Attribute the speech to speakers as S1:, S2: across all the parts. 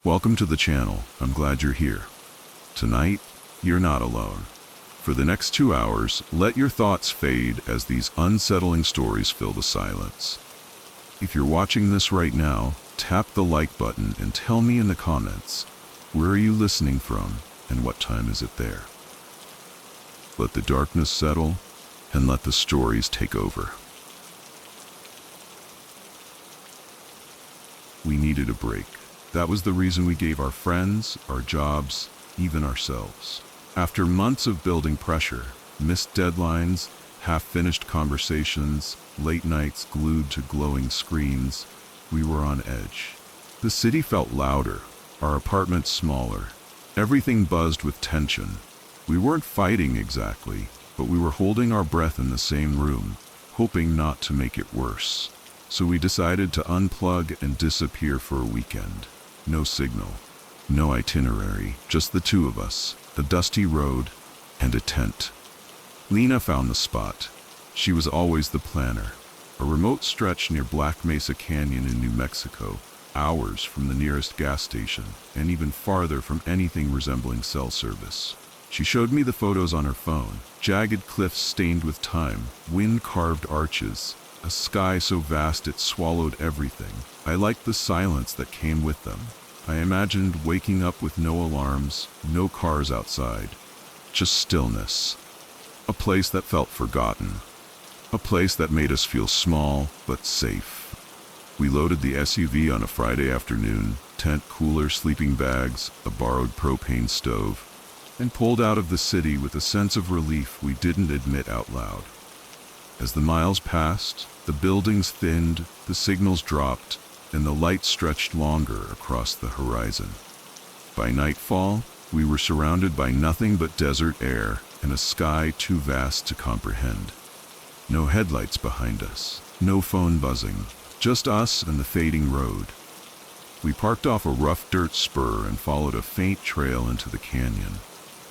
S1: Welcome to the channel. I'm glad you're here. Tonight, you're not alone. For the next 2 hours, let your thoughts fade as these unsettling stories fill the silence. If you're watching this right now, tap the like button and tell me in the comments, where are you listening from and what time is it there? Let the darkness settle and let the stories take over. We needed a break. That was the reason we gave our friends, our jobs, even ourselves. After months of building pressure, missed deadlines, half-finished conversations, late nights glued to glowing screens, we were on edge. The city felt louder, our apartment smaller. Everything buzzed with tension. We weren't fighting exactly, but we were holding our breath in the same room, hoping not to make it worse. So we decided to unplug and disappear for a weekend. No signal, no itinerary, just the two of us, a dusty road, and a tent. Lena found the spot. She was always the planner. A remote stretch near Black Mesa Canyon in New Mexico, hours from the nearest gas station, and even farther from anything resembling cell service. She showed me the photos on her phone. Jagged cliffs stained with time, wind-carved arches, a sky so vast it swallowed everything. I liked the silence that came with them. I imagined waking up with no alarms, no cars outside, just stillness. A place that felt forgotten. A place that made us feel small, but safe. We loaded the SUV on a Friday afternoon, tent, cooler, sleeping bags, a borrowed propane stove, and pulled out of the city with a sense of relief we didn't admit out loud. As the miles passed, the buildings thinned, the signals dropped, and the light stretched longer across the horizon. By nightfall, we were surrounded by nothing but desert air and a sky too vast to comprehend. No headlights behind us, no phone buzzing, just us and the fading road. We parked off a rough dirt spur and followed a faint trail into the canyon.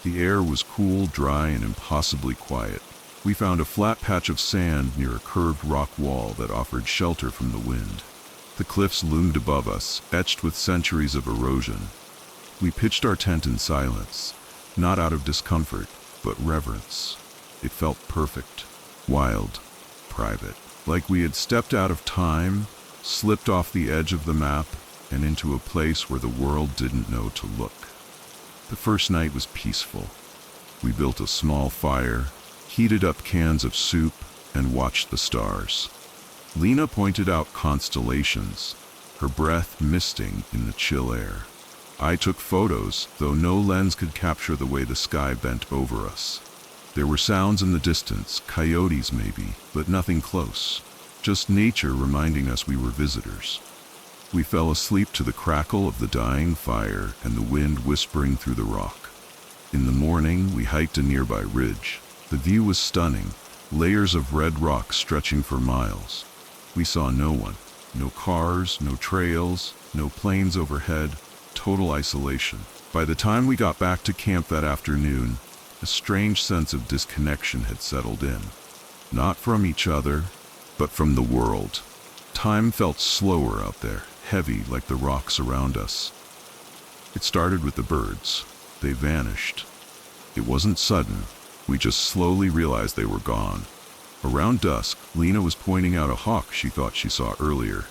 S1: The air was cool, dry, and impossibly quiet. We found a flat patch of sand near a curved rock wall that offered shelter from the wind. The cliffs loomed above us, etched with centuries of erosion. We pitched our tent in silence, not out of discomfort, but reverence. It felt perfect, wild, private, like we had stepped out of time, slipped off the edge of the map, and into a place where the world didn't know to look. The first night was peaceful. We built a small fire, heated up cans of soup, and watched the stars. Lena pointed out constellations, her breath misting in the chill air. I took photos, though no lens could capture the way the sky bent over us. There were sounds in the distance, coyotes maybe, but nothing close. Just nature reminding us we were visitors. We fell asleep to the crackle of the dying fire and the wind whispering through the rock. In the morning, we hiked a nearby ridge. The view was stunning, layers of red rock stretching for miles. We saw no one, no cars, no trails, no planes overhead, total isolation. By the time we got back to camp that afternoon, a strange sense of disconnection had settled in. Not from each other, but from the world. Time felt slower out there, heavy like the rocks around us. It started with the birds. They vanished. It wasn't sudden. We just slowly realized they were gone. Around dusk, Lena was pointing out a hawk she thought she saw earlier,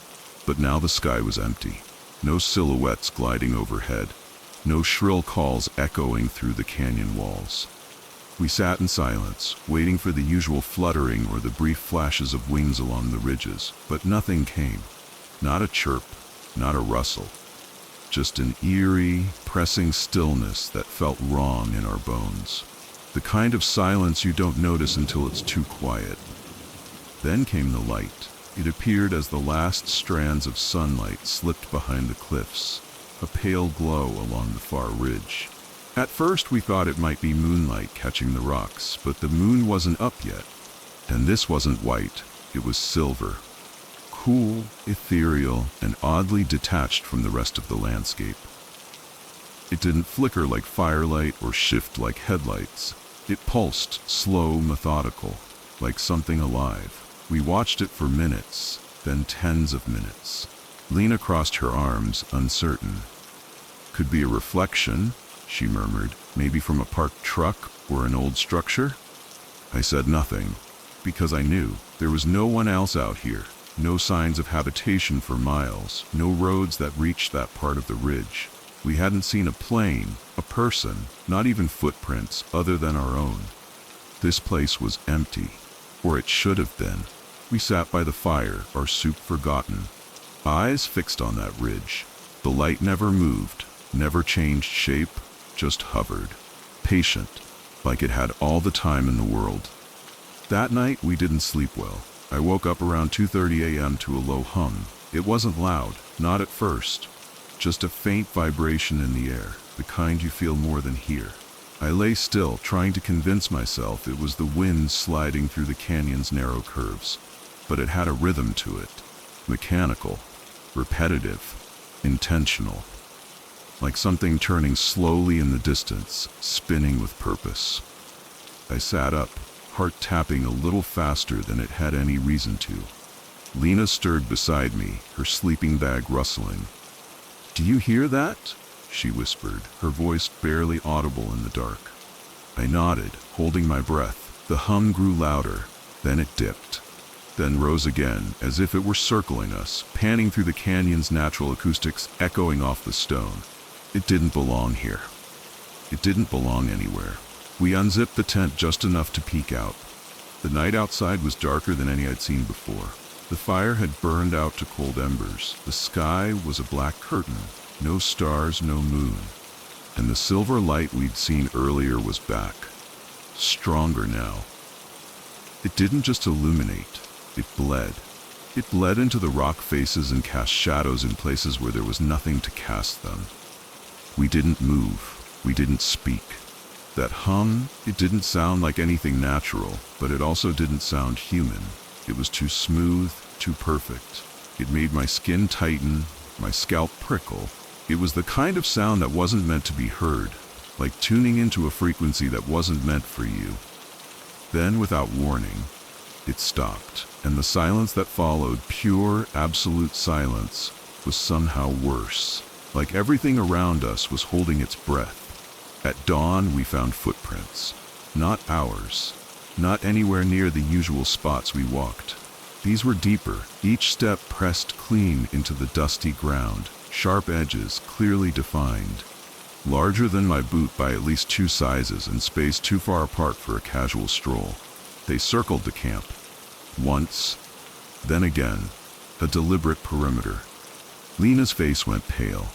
S1: but now the sky was empty. No silhouettes gliding overhead, no shrill calls echoing through the canyon walls. We sat in silence, waiting for the usual fluttering or the brief flashes of wings along the ridges, but nothing came. Not a chirp, not a rustle. Just an eerie, pressing stillness that felt wrong in our bones. The kind of silence you don't notice until it's too quiet. Then came the light. It appeared as the last strands of sunlight slipped behind the cliffs, a pale glow along the far ridge. At first we thought it might be moonlight catching the rocks, but the moon wasn't up yet. And this wasn't white, it was silver. Cool, ethereal, and oddly detached from the rest of the landscape. It didn't flicker like firelight or shift like headlights. It pulsed, slow, methodical, like something alive. We watched it for minutes, then tens of minutes. Lena crossed her arms, uncertain. Could be a reflection, she murmured, maybe from a parked truck or an old structure. I said nothing, because I knew there was no one else out here, no signs of habitation for miles, no roads that reached that part of the ridge. We hadn't seen a plane, a person, not even footprints other than our own. This place was empty, or it should have been. We sat by the fire, our soup forgotten, eyes fixed on that ridge. The light never moved, never changed shape, just hovered, patient, like it had all the time in the world. That night we didn't sleep well. I woke up around 2:30 a.m. to a low hum. It wasn't loud, not at first, just a faint vibration in the air, the kind you feel more than hear. I lay still, trying to convince myself it was the wind sliding through the canyon's narrow curves, but it had a rhythm to it, mechanical, repetitive, intentional, like something turning slowly in the distance, spinning with purpose. I sat up, heart tapping a little faster than it had any reason to. Lena stirred beside me, her sleeping bag rustling. "Do you hear that?" she whispered, her voice barely audible in the dark. I nodded, holding my breath. The hum grew louder, then it dipped, then rose again, as if it were circling us, panning through the canyon's natural acoustics, echoing off the stone. It didn't belong here. It didn't belong anywhere. We unzipped the tent just enough to peek out. The night outside was darker than any I'd seen before. The fire had burned out to cold embers. The sky was a black curtain, no stars, no moon. And the silver light we'd seen earlier was back, stronger now. It didn't just illuminate, it bled. It bled into the rock faces and cast shadows in places where there was nothing to cast them. We didn't move, we didn't speak. That hum, it didn't sound like anything natural, but it also didn't sound human. It was too smooth, too perfect. It made my skin tighten, my scalp prickle. It was the kind of sound that wasn't meant to be heard, like tuning into a frequency that wasn't meant for you. Then, without warning, it stopped, and the silence that followed, pure, absolute silence, was somehow worse. Like everything around us was holding its breath. At dawn, we found footprints. Not ours. Not anywhere near the usual spots we walked. These were deeper, each step pressed clean into the dusty ground, sharp edges clearly defined. Larger than my boot by at least 2 sizes and spaced too far apart for a casual stroll. They circled the camp. Once, then again, a deliberate perimeter. Lena's face went pale.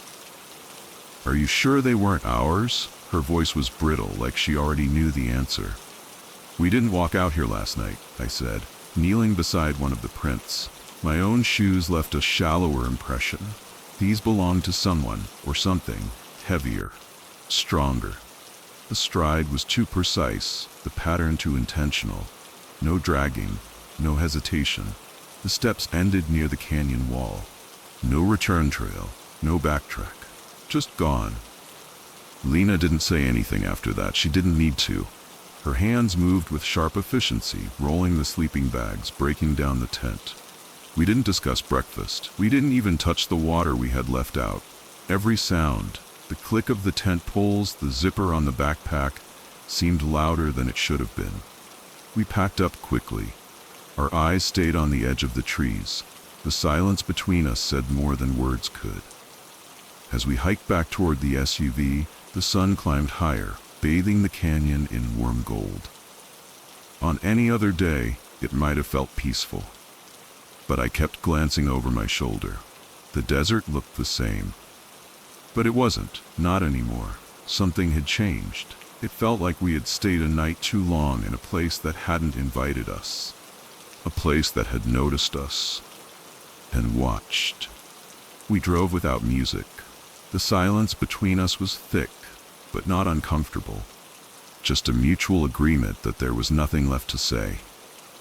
S1: "Are you sure they weren't ours?" Her voice was brittle, like she already knew the answer. "We didn't walk out here last night," I said, kneeling beside one of the prints. My own shoes left a shallower impression. These belonged to someone, or something, heavier, stronger. The stride was too precise, the pattern too intentional. No dragging, no hesitation. The steps ended near the canyon wall. No return trail, no backtrack. Just gone. Lena didn't say anything after that. She didn't need to. Her hands moved with sharp efficiency, rolling the sleeping bags, breaking down the tent. We didn't discuss breakfast. We didn't even touch the water we had left out. Every sound, the click of the tent poles, the zipper on the backpack, seemed louder than it should have been. We packed up quickly. Our eyes stayed on the edge of the trees. The silence between us said more than words could. As we hiked back toward the SUV, the sun climbed higher, bathing the canyon in warm gold. On any other day, it might have felt peaceful. But I kept glancing over my shoulder. The desert looked the same. But it wasn't, not anymore. Something had changed. It felt like we had stayed a night too long in a place that hadn't invited us. A place that had noticed us and watched. We drove without music. The silence between us was thick, but not uncomfortable. Just a mutual agreement that there was nothing left to say.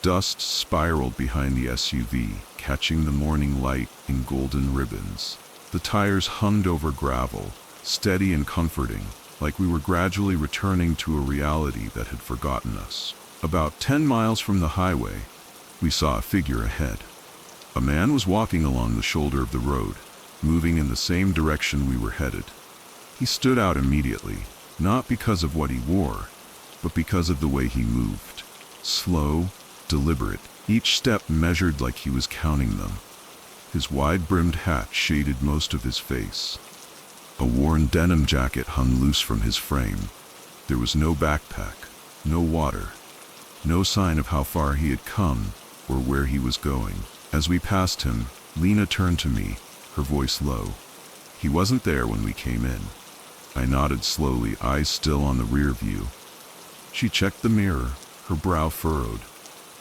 S1: Dust spiraled behind the SUV, catching the morning light in golden ribbons. The tires hummed over gravel, steady and comforting, like we were gradually returning to a reality that had forgotten us. About 10 miles from the highway, we saw a figure ahead. A man was walking along the shoulder of the road, moving in the same direction we were headed. He stood out immediately, not because of what he wore, but because of the way he moved. Slow, deliberate, each step measured like he was counting them. His wide-brimmed hat shaded most of his face. A worn denim jacket hung loose from his frame. There was no backpack, no water, no sign of how far he had come or where he was going. As we passed him, Lena turned to me, her voice low. He wasn't there when we came in. I nodded slowly, eyes still on the rear view. She checked the mirror, her brow furrowed.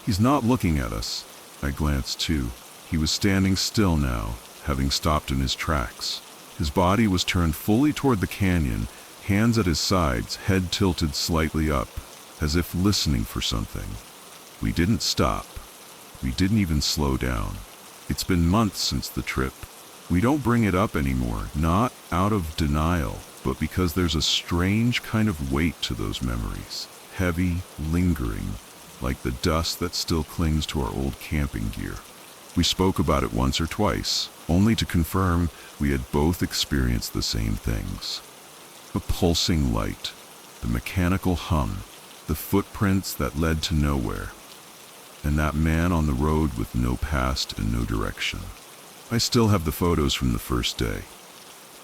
S1: He's not looking at us. I glanced too. He was standing still now, having stopped in his tracks. His body was turned fully toward the canyon, hands at his sides, head tilted slightly up, as if listening for something. We didn't stop. We didn't even slow down. It's been months since the trip. We don't bring it up anymore, not out of denial, but because there's a strange kind of weight to those memories. Heavy, lingering, like the dust that still clings to our old camping gear. We spoke about it once or twice, only to confirm we had both experienced the same things. The pulsing light, the mechanical hum, the footprints that led to nowhere, and that man on the road with no past and no direction. I still have the photos from the first day.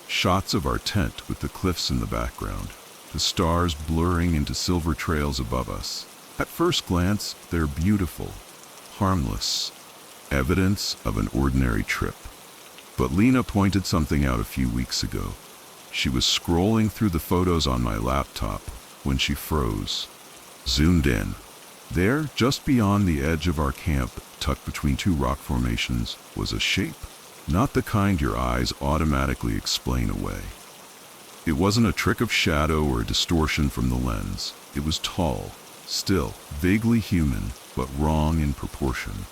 S1: Shots of our tent with the cliffs in the background, the stars blurring into silver trails above us. At first glance, they're beautiful, harmless, evidence of an ordinary trip. But Lena pointed something out a few weeks ago. She was scrolling through the photos on my laptop when she froze. Zoomed in. There, just beyond the edge of our camp, tucked between two rock formations, was a shape. Not the kind your eyes automatically explain away. It wasn't a trick of shadow or a distortion from the lens. It was tall, still, vaguely human, but wrong in proportion.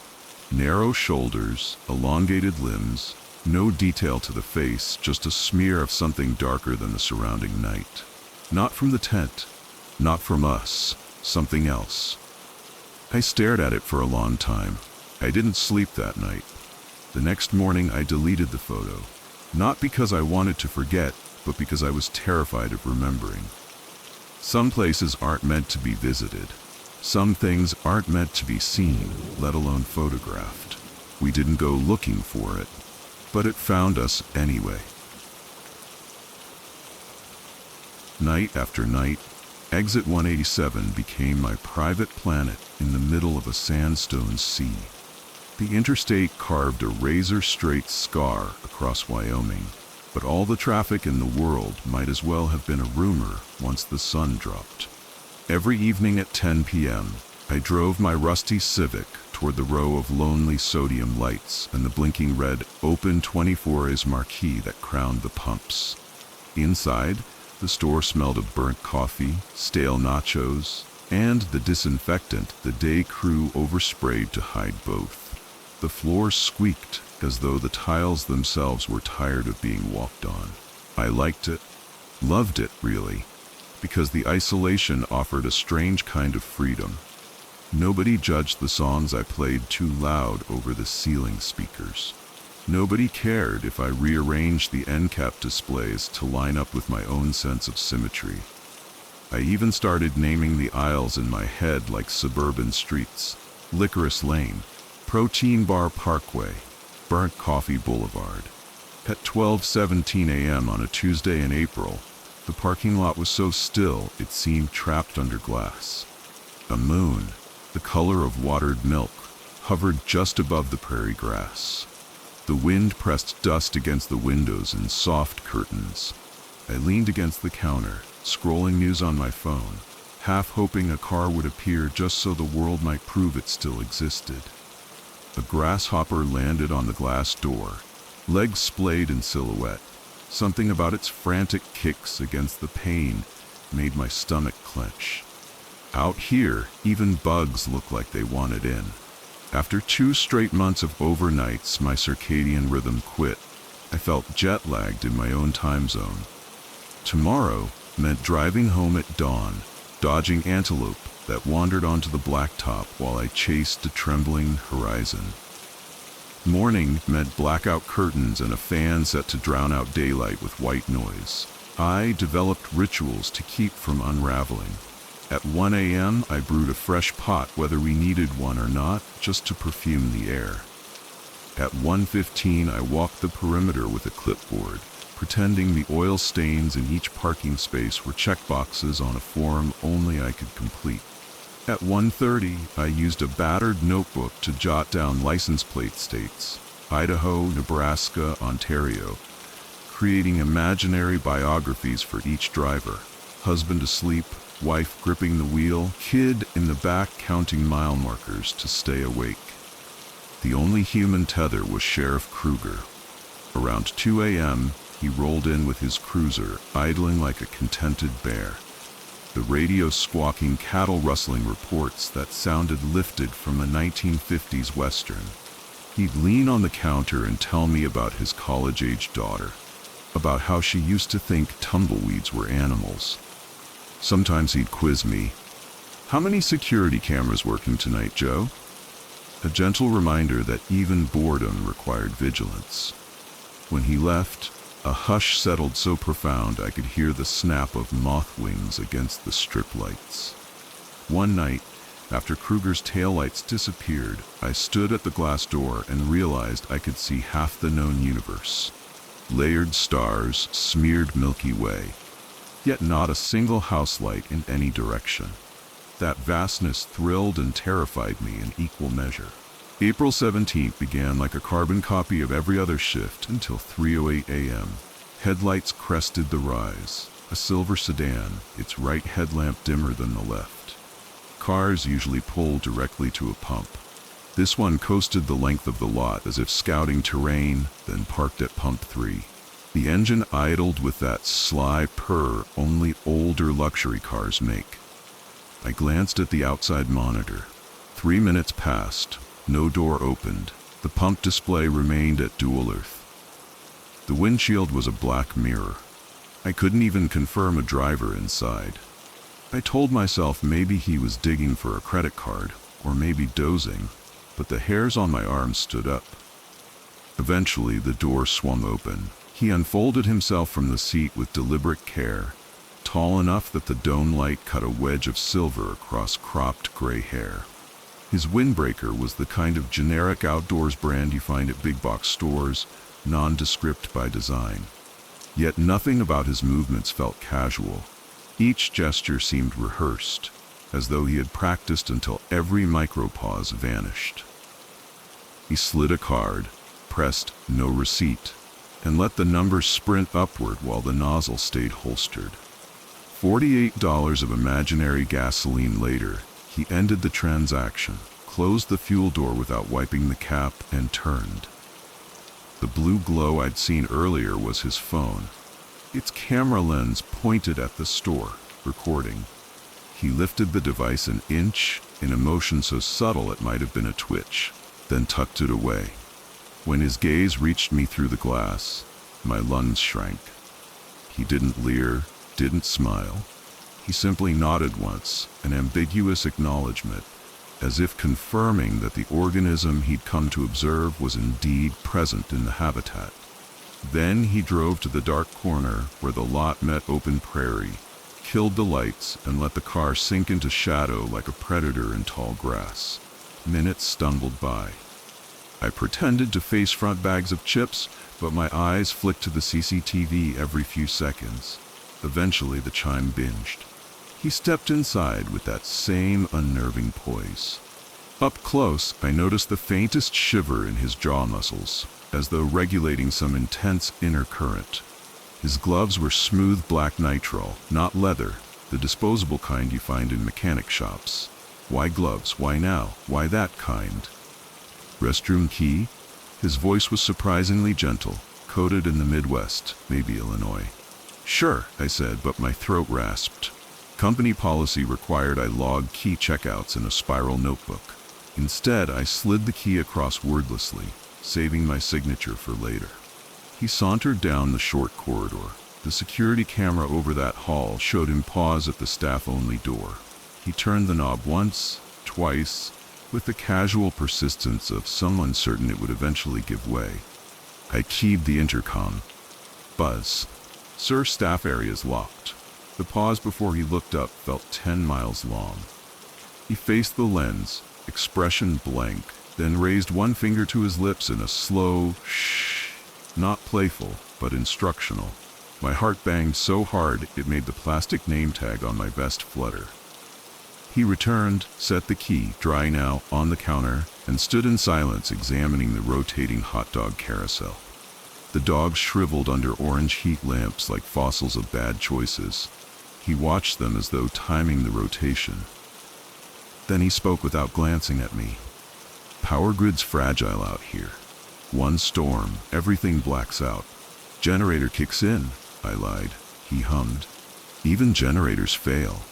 S1: Narrow shoulders, elongated limbs, no detail to the face, just a smear of something darker than the surrounding night. Not from the tent, not from us, something else. I stared at it for a long time. I didn't sleep that night. The next morning I deleted the photo, not because I wanted to forget, but because I was terrified of remembering. Some places aren't meant to be visited. Some things aren't meant to be seen, let alone photographed. We didn't go looking for it, but it found us anyway. Night after night, Exit 187 became my private planet in the middle of a sandstone sea. The interstate carved a razor-straight scar across Wyoming, but all the traffic in the world might as well have been a rumor once the sun dropped. Every evening at 10 p.m., I drove my rusty Civic toward the row of lonely sodium lights and the blinking red Open 24's marquee that crowned the pumps. Inside, the store smelled of burnt coffee, stale nachos, and the disinfectant the day crew oversprayed to hide both. The floor squeaked as though the tiles themselves were tired of being walked on. I liked it, loved it really, because the isolation offered a strange kind of freedom. Nobody judged the songs I played too loud over the ceiling speakers. Nobody cared if I rearranged the end cap displays to line up with my own sense of symmetry. I even started naming the aisles in my head like suburban streets: Licorice Lane, Protein Bar Parkway, Burnt Coffee Boulevard. At 12:17 a.m. on a Tuesday in April, the parking lot was so still it seemed trapped under glass. A moon, the color of watered milk, hovered just above the prairie grass. The wind pressed dust against the windows in soft curtains. I leaned against the counter, scrolling news on my phone, half hoping a car would appear just so the world might prove it still existed. A grasshopper landed on the glass door, legs splayed in silhouette. Something about its frantic kicks against the pane made my stomach clench. Out here, even bugs look like they wanted in. After 2 straight months of overnights, my circadian rhythm quit. I felt jet-lagged in my own time zone. Tomorrow meant driving home at dawn, dodging antelope that wandered onto the blacktop while I chased a trembling horizon. Morning meant blackout curtains and a fan set to drown out daylight with white noise. I developed rituals to keep from unraveling. At 1 a.m., I brewed a fresh pot whether we needed one or not, just to perfume the air. At 1:15, I walked the perimeter with a clipboard, pretending the oil stains in each parking space were checkboxes on a form only I could complete. At 1:30, I used a battered notebook to jot down license plate states: Idaho, Nebraska, Ontario, creating imaginary biographies for each driver. Husband asleep, wife gripping the wheel, kid in the back counting mile markers to stay awake. The only human tether was Sheriff Kruger. Around 2 a.m., he rolled in with his cruiser, idling like a contented bear. The radio squawking cattle rustling reports that sounded lifted from a 1950s Western. He'd lean on the counter and tell me about his college-age daughter, about how she used to think tumbleweeds were animals. Sometimes he'd quiz me. "How many security cameras working tonight, Joe?" A gentle reminder that even boredom required vigilance. When he left, a hush settled so profound I could hear the snap of moth wings against the strip lights. One night, after Kruger's taillights disappeared, I stood at the glass door and realized I could see half the known universe. Layered stars, smeared Milky Way, yet not a single house light in any direction. That vastness thrilled and terrified me in equal measure. April 17th began like a carbon copy of every other shift until 3:08 a.m. Headlights crested the rise. A silver sedan, its right headlamp dimmer than the left. Cars usually pulled directly to a pump. This one coasted the length of the lot as if scouting terrain, then parked at pump 3. The engine idled with that sly purr only older luxury cars make. I glanced at the outside monitor. 3 minutes passed. No door opened. The pump display remained at dual earth. The windshield was a black mirror. I couldn't even confirm a driver inside. I told myself maybe he was digging for a credit card, or maybe dozing, but the hairs on my arms stood up. Eventually, the door swung open. He unfolded himself from the seat with deliberate care, tall enough that the dome light cut a wedge of silver across cropped gray hair. His windbreaker was the kind of generic outdoors brand you find at big box stores, nondescript by design. Yet nothing about his movements felt casual. Each gesture seemed rehearsed, as though he had practiced until every micropause vanished. He slid a card, pressed "no receipt," and let the numbers sprint upward while the nozzle stayed holstered. $48 of imaginary gasoline later, he ended the transaction, closed the fuel door without wiping the cap, and turned. The blue glow I'd seen earlier was his phone. Its camera lens pointed at the store, recording. He lifted the device an inch, in a motion so subtle it might have been a twitch, then tucked it away. When his gaze reached me through the glass, my lungs shrank. He didn't leer, didn't smile. He simply nodded once, an ambiguous acknowledgement, as if confirming that the organism he'd come to observe was indeed present in the habitat. Then he drove to the dark corner where the lot met open prairie, killed the lights, and let the car sink into shadow like a predator in tall grass. Minutes stumbled by. I pretended to face front bags of chips, but my eyes flicked to the CCTV every few seconds. Eventually the chime binged. He stepped inside with that same unnerving poise. Up close, I noticed the faintest shiver in his jaw muscles, as though regulating some intense inner current. His gloves were smooth black nitrile, not leather, the disposable kind you find in mechanic shops. Why gloves? Why now? Why that kind? Restroom key? His voice was surprisingly gentle, coded in the Midwest, maybe Illinois. "Sure," I said, but my throat rasped. Company policy required I log key checkouts in a spiral notebook. Instead, I slid the key across wordlessly, saving my signature for later. He sauntered down the short corridor. The security camera over that hall showed him pause at the staff-only door. He turned the knob once, twice, with the casual persistence of someone certain it would eventually give way. I keyed the intercom. Buzz. Sir, staff area's locked. The pause before he looked up felt 10 miles long. He faced the lens, expression blank, then raised one finger to his lips in a slow shh, not playful, but instructional. My heart banged so hard it made the plastic name tag on my vest flutter. He returned, set the key, dry now, on the counter, and stood in silence examining the rotating hot dog carousel. The dogs shriveled under orange heat lamps like fossils of bad choices. He watched them as though timing the rotation. Then he spoke without glancing at me. Power grid's fragile out here. One storm, everything blacks out. Generator kicks in, I lied. He hummed. Even generators fail,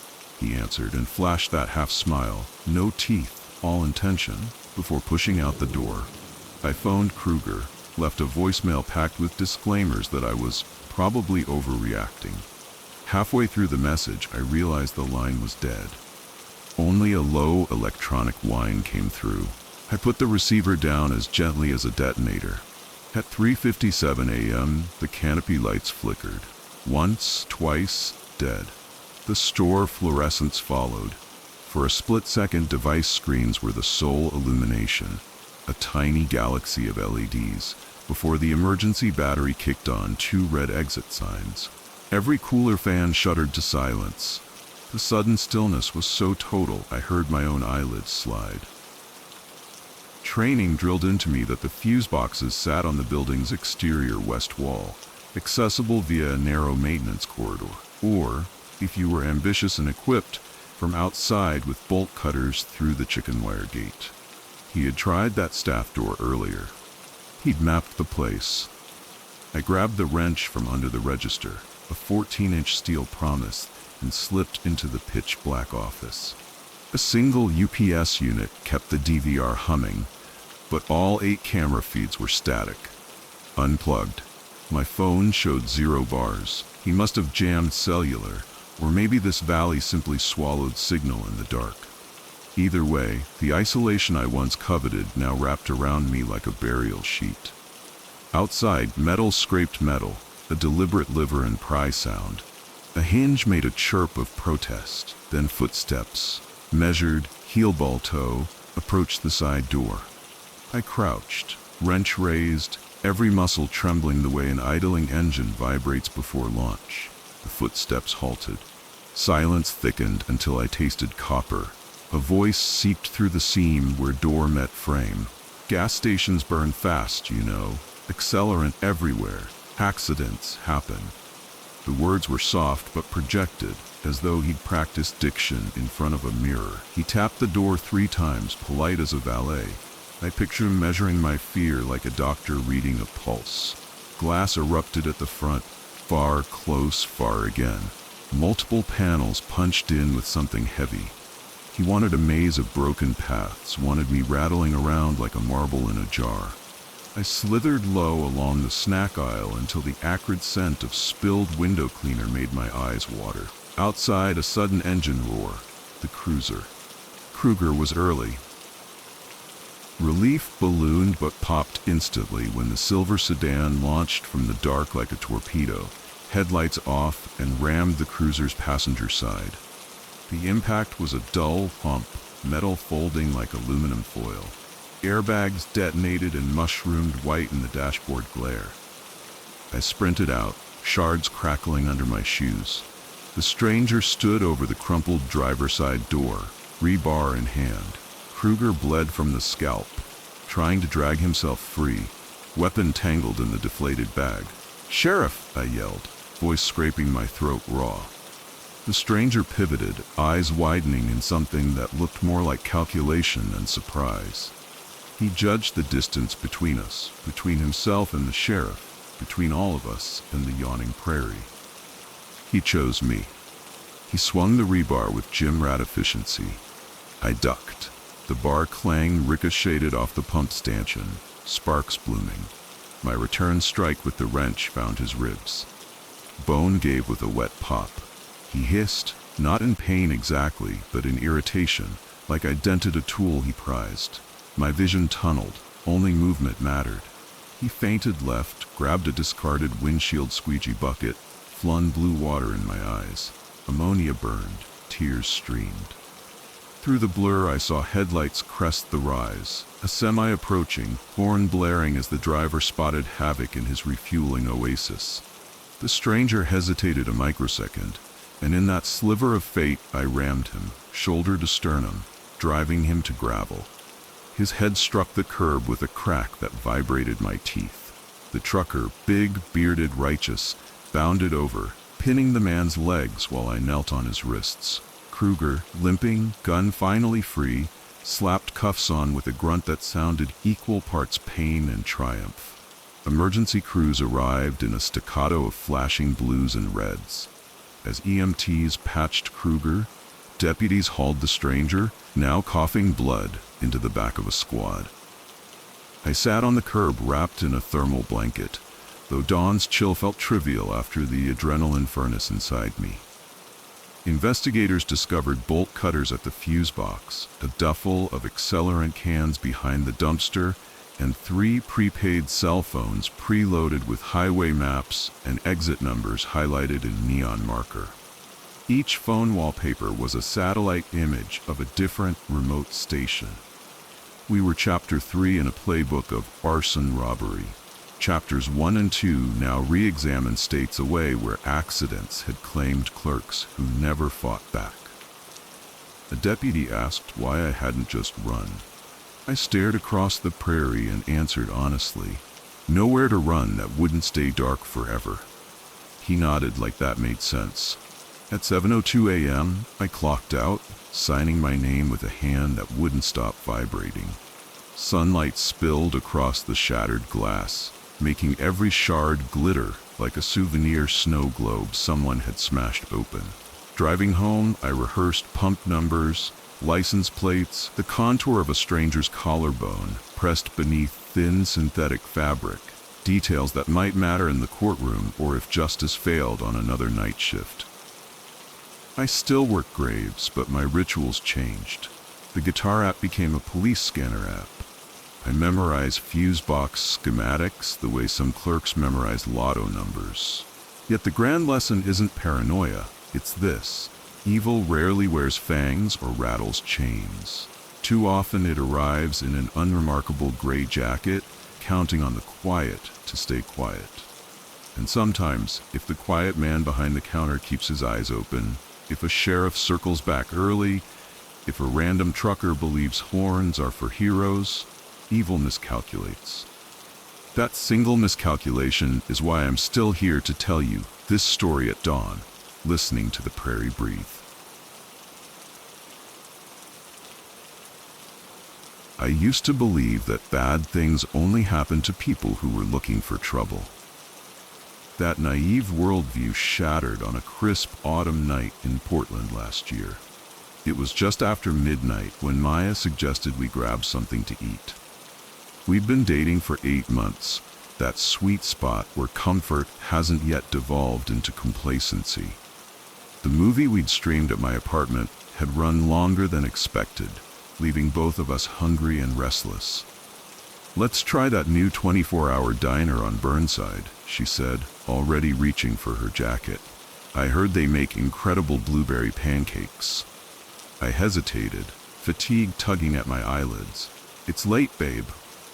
S1: he answered and flashed that half smile, no teeth, all intention, before pushing out the door. I phoned Kruger, left a voicemail packed with disclaimers that I was probably overreacting. Halfway through the message, I realized the line was dead. Only a low electronic whine came through. I put the receiver down as gently as a detonator. At 3:57 a.m., the canopy lights flickered. Once, twice, dead. The store fluorescence followed. For a split second, device screens were the sole illumination, a tiny galaxy of LEDs, before the emergency battery kicked on 2 red exit signs. Every cooler fan shuddered to silence. The sudden stillness was so total I heard my own eyelids slide. Training drilled into me that the fuse boxes sat on the building's exterior west wall, accessible via a narrow maintenance corridor, or, if you were ambitious and equipped, from outside with bolt cutters through the chicken wire gate. He had tried that staff door earlier. He'd mapped the place. I grabbed the wrench from under the register, a 14-inch steel promise, and slipped into the pitch-black office. A single UPS unit kept the DVR humming, but all 8 camera feeds were static. Unplugged. My phone showed 0 bars. He must have jammed cellular, or maybe this valley simply swallowed signal in the dark. Either way, the isolation I once coveted now wrapped around me like a burial sheet. Outside, metal scraped metal, a deliberate liver and pry sound. A hinge made a chirp of protest, then footsteps, measured, heel ball toe, approached the side door. I crouched, wrench raised, every muscle trembling the way an idling engine vibrates before launch. The footsteps halted. Silence thickened until I tasted copper. A voice seeped through the seam where door met frame. Gas stations burn fast, you know. Accelerant everywhere. Accidents happen. The words were soft but projected, as though he'd practiced diction in front of a mirror. He tapped the door 3 times, polite as a valet. I picture him measuring my fear like a doctor reading a pulse. Glass erupted at the front. Far, close, far again. Multiple panels punched in with something heavy. He wanted a maze of broken paths, wanted me rattling around like a marble in a jar. I slithered low along the snack aisle until the acrid scent of spilled window cleaner made my eyes water. Outside, a sudden engine roar. The cruiser. Kruger was early. Relief ballooned but popped instantly when the silver sedan launched from the dark like a torpedo, headlights off, and rammed the cruiser's passenger side. The impact was a dull thump, metal folding like aluminum foil. Airbags detonated and mushroomed white in the dashboard glare. I sprinted out, shards crackling under my shoes. The stranger stood over the crumpled driver's side door, rebar in hand. Kruger bled from the scalp, trying to drag himself free, weapon tangled in the deflated bag. "Sheriff!" I yelled, voice scraping my throat raw. The stranger pivoted, eyes widening in something that looked more like calculation than surprise. He judged the distance between us, between himself and the sheriff, between all of us and the yawning prairie. He chose me. He swung the rebar with gym rat efficiency. I ducked. The bar clang ricocheted off the pump stanchion, sparks blooming. My return strike with the wrench found his ribs. Bone gave with a wet pop. He hissed, not in pain exactly, but in irritation, like I dented a tool he prized. My vision tunneled, only movement mattered. He feinted left, grabbed a discarded windshield squeegee bucket, flood blue water in my eyes. Ammonia burned, tears streamed. Through the blur, I saw headlights crest the rise, a semi approaching, horn blaring as the driver spotted havoc in his refueling oasis. The stranger hesitated a microsecond, and in that sliver of fate I rammed him, shoulder to sternum, driving him to gravel. His head struck the curb with a crack that vibrated my teeth. The trucker, big, bearded, righteous, bounded over, pinning the man's legs while I knelt on his wrists. Kruger, limping, gun finally free, slapped cuffs on with a grunt that sounded equal parts pain and triumph. Emergency crews arrived in a staccato of flashing blues and reds. As EMTs patched Kruger, deputies hauled the stranger, now coughing blood, into the back of a squad. I sat on the curb wrapped in a thermal blanket, though dawn's chill felt trivial after the adrenaline furnace inside me. Investigators discovered bolt cutters at the fuse box, a duffel of accelerant cans behind the dumpster, and 3 prepaid cell phones preloaded with highway maps and exit numbers highlighted in neon marker. Each phone wallpaper was a satellite image of a different remote station. We were Chapter 3 in a playbook of arson robbery. Chapters 1 and 2 now re-examine states away where accidents had claimed clerks who never fought back. A deputy asked why I hadn't just run. I stared across the prairie and answered honestly, nowhere to run that wouldn't stay dark forever. He nodded like that made sense. At 7:02 a.m., I clocked out, signing my name with a hand that wouldn't stop vibrating. Sunlight spilled across the shattered glass, making every shard glitter like a souvenir snow globe someone had smashed open. Driving home, I rehearsed pump numbers, license plates, the contour of a stranger's collarbone pressed beneath thin synthetic fabric, details that might matter in the courtroom or if justice failed on another night shift. I still work graves, but my rituals changed. The guitar app became a police scanner app. I memorize fuse box schematics the way some clerks memorize lotto numbers. Yet the grand lesson isn't paranoia, it's this. Evil rarely wears fangs or rattles chains. Too often it arrives in an unremarkable gray jacket, counting on the quiet to stay quiet. And sometimes, if the quiet man behind the counter keeps his eyes open, if a sheriff circles back early, if a random trucker believes horns are for heroes, evil miscalculates. That single miscalculation is why I'm still here to tell you this story at dawn, listening to the prairie breathe. I used to believe that bad things only happened to people who were looking for trouble. That naive worldview shattered on a crisp autumn night in Portland last year. It was just after midnight when Maya suggested we grab something to eat. We'd been dating for 8 months, that sweet spot where comfort hasn't yet devolved into complacency. The movie we'd streamed at my apartment had run longer than expected, leaving both of us hungry and restless. "Let's try that new 24-hour diner on Burnside," she said, already reaching for her jacket. "I heard they make incredible blueberry pancakes." I hesitated, fatigue tugging at my eyelids. "It's late, babe.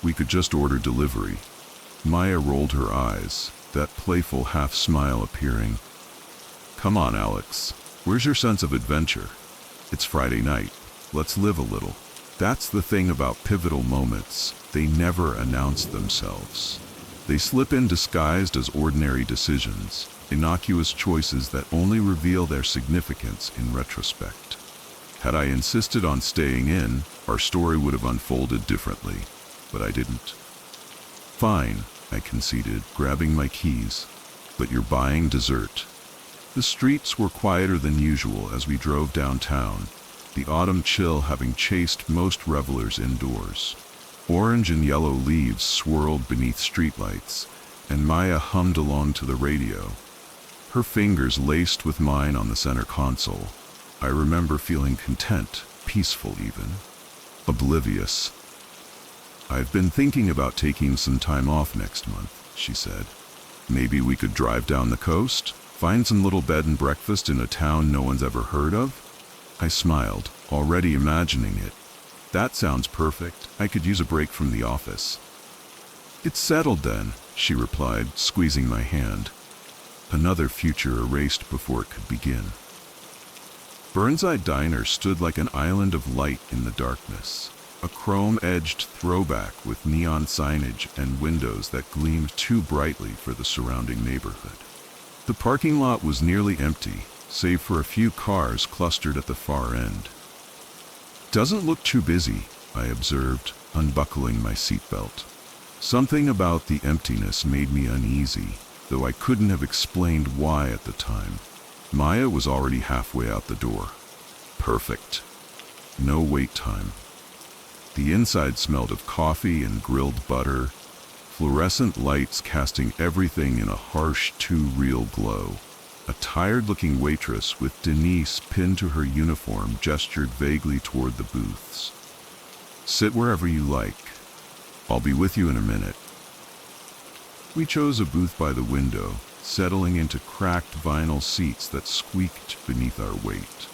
S1: We could just order delivery." Maya rolled her eyes, that playful half-smile appearing. "Come on, Alex. Where's your sense of adventure? It's Friday night. Let's live a little." That's the thing about pivotal moments. They never announce themselves. They slip in disguised as ordinary decisions, innocuous choices that only reveal their significance in retrospect. Had I insisted on staying in, our story would have unfolded differently, but I didn't. "Fine," I conceded, grabbing my keys, "but you're buying dessert." The streets were quieter than usual as we drove downtown, the autumn chill having chased most revelers indoors. Orange and yellow leaves swirled beneath streetlights, and Maya hummed along to the radio, her fingers laced with mine on the center console. I remember feeling content, peaceful even, oblivious. "I've been thinking about taking some time off next month," she said. "Maybe we could drive down the coast, Find some little bed and breakfast in a town no one's ever heard of? I smiled, already imagining it. That sounds perfect. I could use a break from the office. It's settled then, she replied, squeezing my hand. Another future erased before it could begin. Burnside Diner stood like an island of light in the darkness, a chrome-edged throwback with neon signage and windows that gleamed too brightly for the surrounding neighborhood. The parking lot was nearly empty, save for a few cars clustered at the far end. Doesn't look too busy, I observed, unbuckling my seatbelt. Something about the emptiness made me uneasy, though I couldn't have explained why at the time. Maya was already halfway out the door. Perfect. No wait time. The inside smelled of coffee and grilled butter, fluorescent lights casting everything in a harsh, too-real glow. A tired-looking waitress with Denise pinned to her uniform gestured vaguely toward the booths. Sit wherever you like. I'll be with you in a minute. We chose a booth by the window, settling into cracked vinyl seats that squeaked beneath our weight.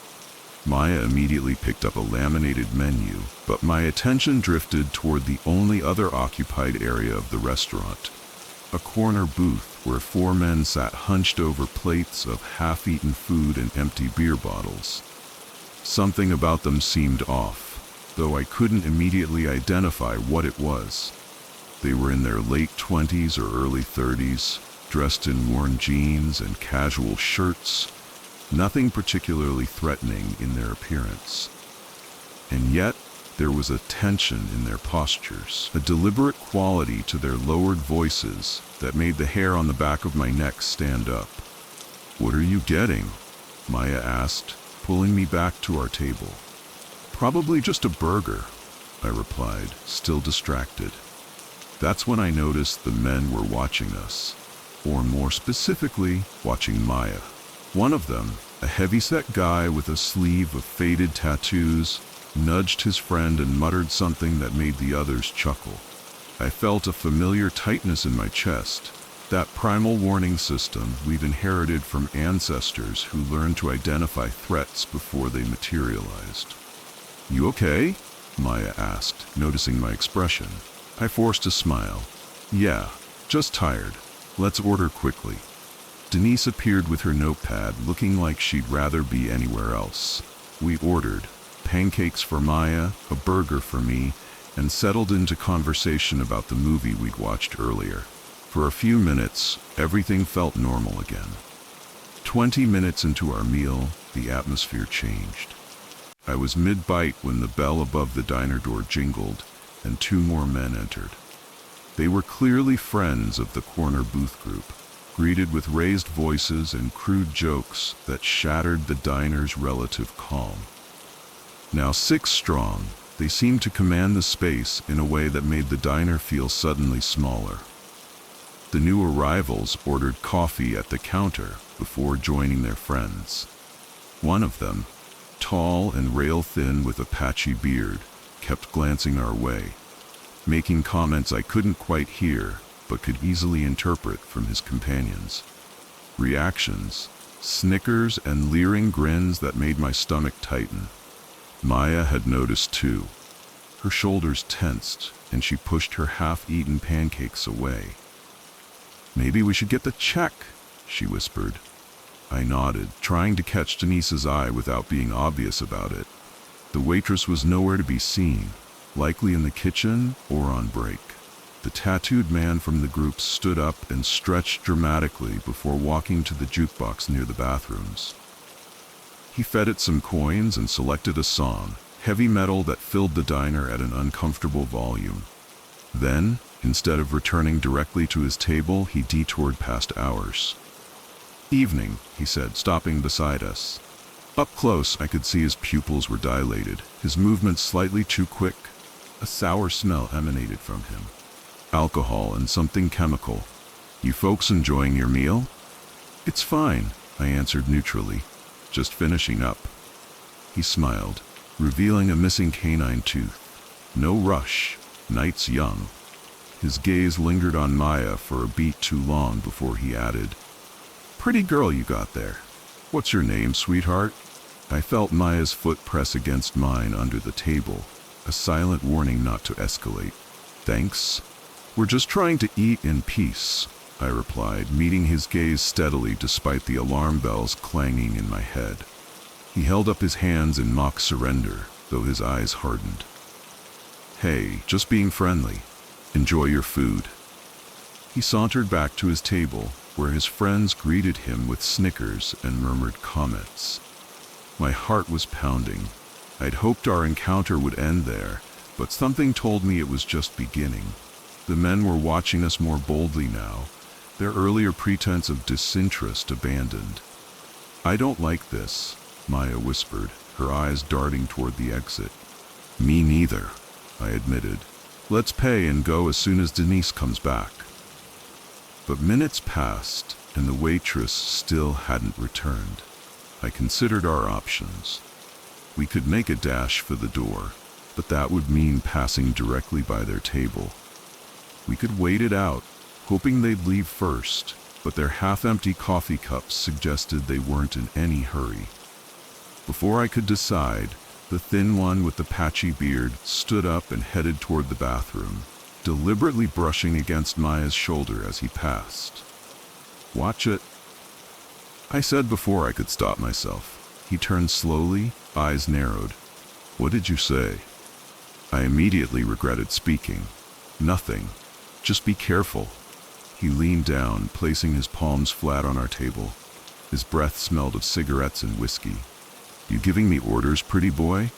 S1: Maya immediately picked up a laminated menu, but my attention drifted toward the only other occupied area of the restaurant, a corner booth where 4 men sat hunched over plates of half-eaten food and empty beer bottles. Something about them seemed off, though I couldn't immediately identify what it was. They were in their late 20s or early 30s, dressed in worn jeans and casual shirts, nothing particularly threatening in their appearance. And yet, there was a tension in their postures, a deliberate quality to their lowered voices that made the hair on the back of my neck stand up. "What are you getting?" Maya asked, pulling me back to our table. "Probably just a burger," I replied, still distracted. That's when I noticed the men were watching us, or more specifically, watching Maya. One of them, a heavy-set guy with a sleeve of faded tattoos, nudged his friend and muttered something that made the others chuckle. I felt a familiar tightness in my chest, that primal warning system we've inherited from ancestors who learned to identify threats before they materialized. "You okay?" Maya asked, noticing my expression. I forced a smile. "Yeah, just tired. Let's order quickly." Denise appeared with her notepad, looking like she'd rather be anywhere else. We ordered pancakes for Maya, a burger for me, and settled into conversation about the movie we'd watched earlier. For a few minutes, everything felt normal again. 20 minutes into our meal, the atmosphere changed. I was mid-bite when the bell above the diner door jingled, and 2 more men entered. They were clearly friends of the corner booth group, greeted with raised voices and crude jokes that shattered the diner's relative calm. Now 6 strong, they seemed to command the space in a way that made the diner feel suddenly smaller. The new arrivals ordered coffee at the counter before joining their friends. One of them, tall and rail-thin with a patchy beard, kept glancing our way, making comments I couldn't quite hear but could easily interpret from his companions. Reactions, snickers and leering grins that made my stomach tighten. Maya had noticed too. Her shoulders tensed, and she pushed her half-eaten pancakes away. "Maybe we should get the check," she whispered. I nodded, trying to catch Denise's eye without being obvious about it. The waitress was nowhere to be seen, likely in the kitchen or on break. The tattooed man from the group stood up and stretched dramatically before walking to the jukebox near the bathrooms. He fed it some coins and selected a song, heavy metal that filled the diner at an uncomfortable volume. Then, instead of returning directly to his table, he detoured past ours. "Evening," he said, stopping beside us. Up close, I could see his pupils were dilated, his movements slightly too quick. A sour smell emanated from him. Alcohol and something chemical. "You folks enjoying your meal?" "It's fine," I answered neutrally. "Just finishing up." He smiled, revealing a missing canine tooth. "No rush. Night's young." His gaze lingered on Maya for a beat too long before he added, Pretty girl you got there. What's your name, sweetheart? I felt Maya's foot press against mine under the table, a silent warning not to escalate. Thanks. We're just trying to eat in peace, I replied, meeting his gaze steadily despite the alarm bells clanging in my head. He held up his hands in mock surrender, though his eyes hardened. Hey, just being friendly. Enjoy your food. He sauntered back to his table, where his friends greeted him with snickers and murmured comments. My heart was pounding. I'd hoped our encounter would end there, but something told me it was just beginning. The men were watching us more boldly now, their earlier pretense of disinterest abandoned. I don't like this, Maya whispered, her eyes darting toward the exit. Me neither, I admitted. Let's pay and go as soon as Denise comes back. But minutes passed, and the waitress still hadn't returned. I considered our options. We could make a dash for the door, but that would mean passing directly by their table. We could wait it out, hoping they'd leave first, but their half-empty coffee cups suggested they weren't in any hurry. Before I could decide, the thin one with the patchy beard stood up and headed toward the bathroom, deliberately brushing against Maya's shoulder as he passed. Watch it, I said before I could stop myself. He turned slowly, eyes narrowed. What did you say? I immediately regretted speaking. Nothing. Just be careful. He leaned down, placing his palms flat on our table. His breath smelled of cigarettes and whiskey. You giving me orders, pretty boy?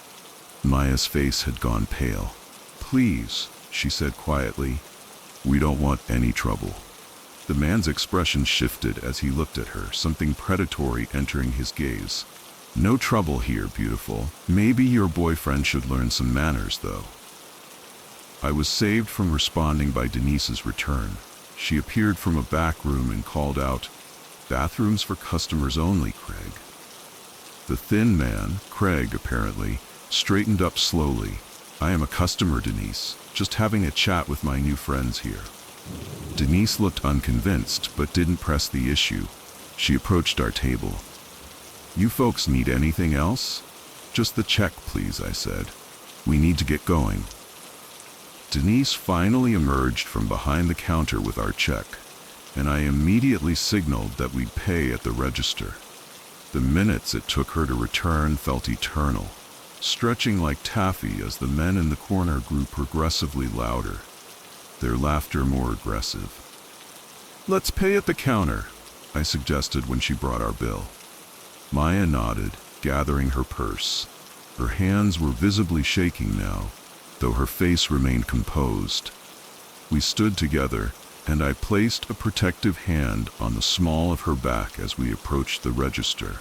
S1: Maya's face had gone pale. Please, she said quietly. We don't want any trouble. The man's expression shifted as he looked at her, something predatory entering his gaze. No trouble here, beautiful. Maybe your boyfriend should learn some manners, though. I was saved from responding by Denise's return. She appeared from a back room and called out, "Bathrooms for customers only, Craig." The thin man, Craig apparently, straightened up slowly. I am a customer, Denise, just having a chat with my new friends here. Denise looked unconvinced, but didn't press the issue. She approached our table. You folks need anything else? Just the check, please, I said. We need to get going. Denise finally emerged from behind the counter with our check, and I immediately signaled that we'd pay at the register. The minutes it took her to return felt eternal, stretching like taffy as the men in the corner grew progressively louder, their laughter more aggressive. Let's pay at the counter, I suggested when she brought our bill. Maya nodded, gathering her purse. Her hands were visibly shaking now, though her face remained composed. We stood together, and I placed a protective hand on the small of her back as we approached the register.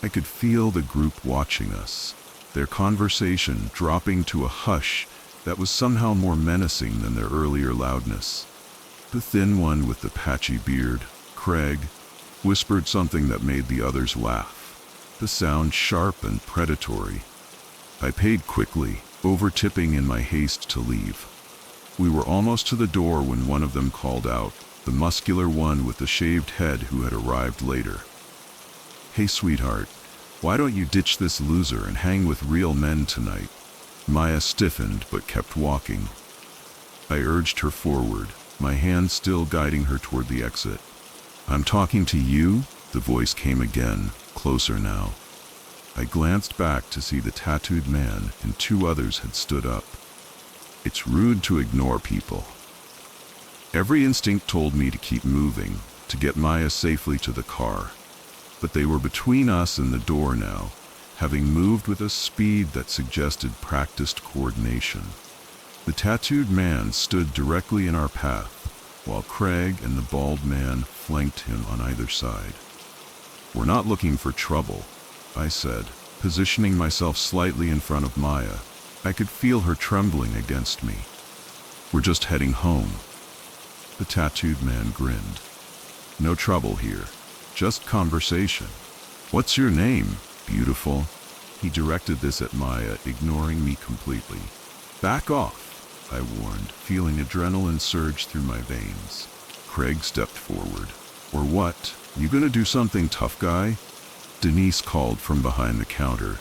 S1: I could feel the group watching us, their conversation dropping to a hush that was somehow more menacing than their earlier loudness. The thin one with the patchy beard, Craig, whispered something that made the others laugh, the sound sharp and predatory. I paid quickly, over-tipping in my haste to leave. We were almost to the door when one of them called out, the muscular one with the shaved head who had arrived later. Hey sweetheart, why don't you ditch this loser and hang with real men tonight? Maya stiffened but kept walking. I urged her forward, my hand still guiding her toward the exit. I'm talking to you? The voice came again, closer now. I glanced back to see the tattooed man and two others had stood up. It's rude to ignore people. Every instinct told me to keep moving, to get Maya safely to the car. But they were between us and the door now, having moved with a speed that suggested practiced coordination. The tattooed man stood directly in our path, while Craig and the bald man flanked him on either side. We're not looking for trouble, I said, positioning myself slightly in front of Maya. I could feel her trembling against me. We're just heading home. The tattooed man grinned. No trouble here, just conversation. What's your name, beautiful? He directed this at Maya, ignoring me completely. Back off, I warned, feeling adrenaline surge through my veins. Craig stepped forward. Or what? You gonna do something, tough guy? Denise called from behind the counter.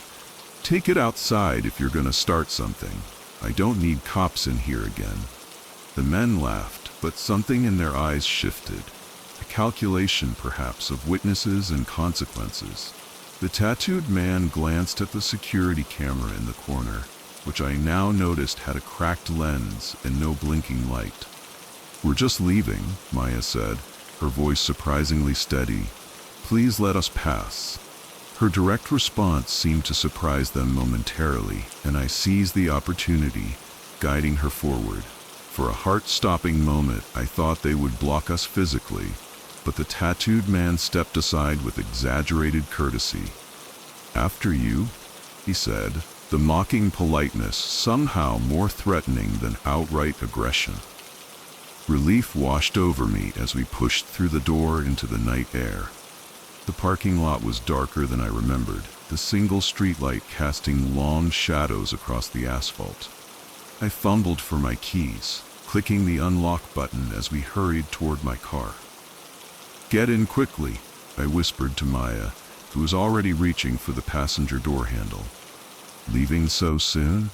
S1: Take it outside if you're gonna start something. I don't need cops in here again. The men laughed, but something in their eyes shifted. A calculation, perhaps, of witnesses and consequences. The tattooed man glanced at the security camera in the corner, which I now noticed had a cracked lens and no blinking light. We're just leaving, Maya said, her voice surprisingly steady. Please let us pass. Her direct response seemed to surprise them momentarily, and I seized the opportunity, guiding her forward. For a heart-stopping moment, I thought they would block us physically, but the tattooed man stepped aside with exaggerated courtesy. After you, he said, the mocking politeness somehow more threatening than outright aggression. Relief washed over me as we pushed through the door into the night air. The parking lot was darker than I remembered, the single streetlight casting long shadows across the asphalt. I fumbled for my keys, clicking the unlock button as we hurried toward my car. Get in quickly, I whispered to Maya, who was already reaching for the passenger door handle. Leaving so soon?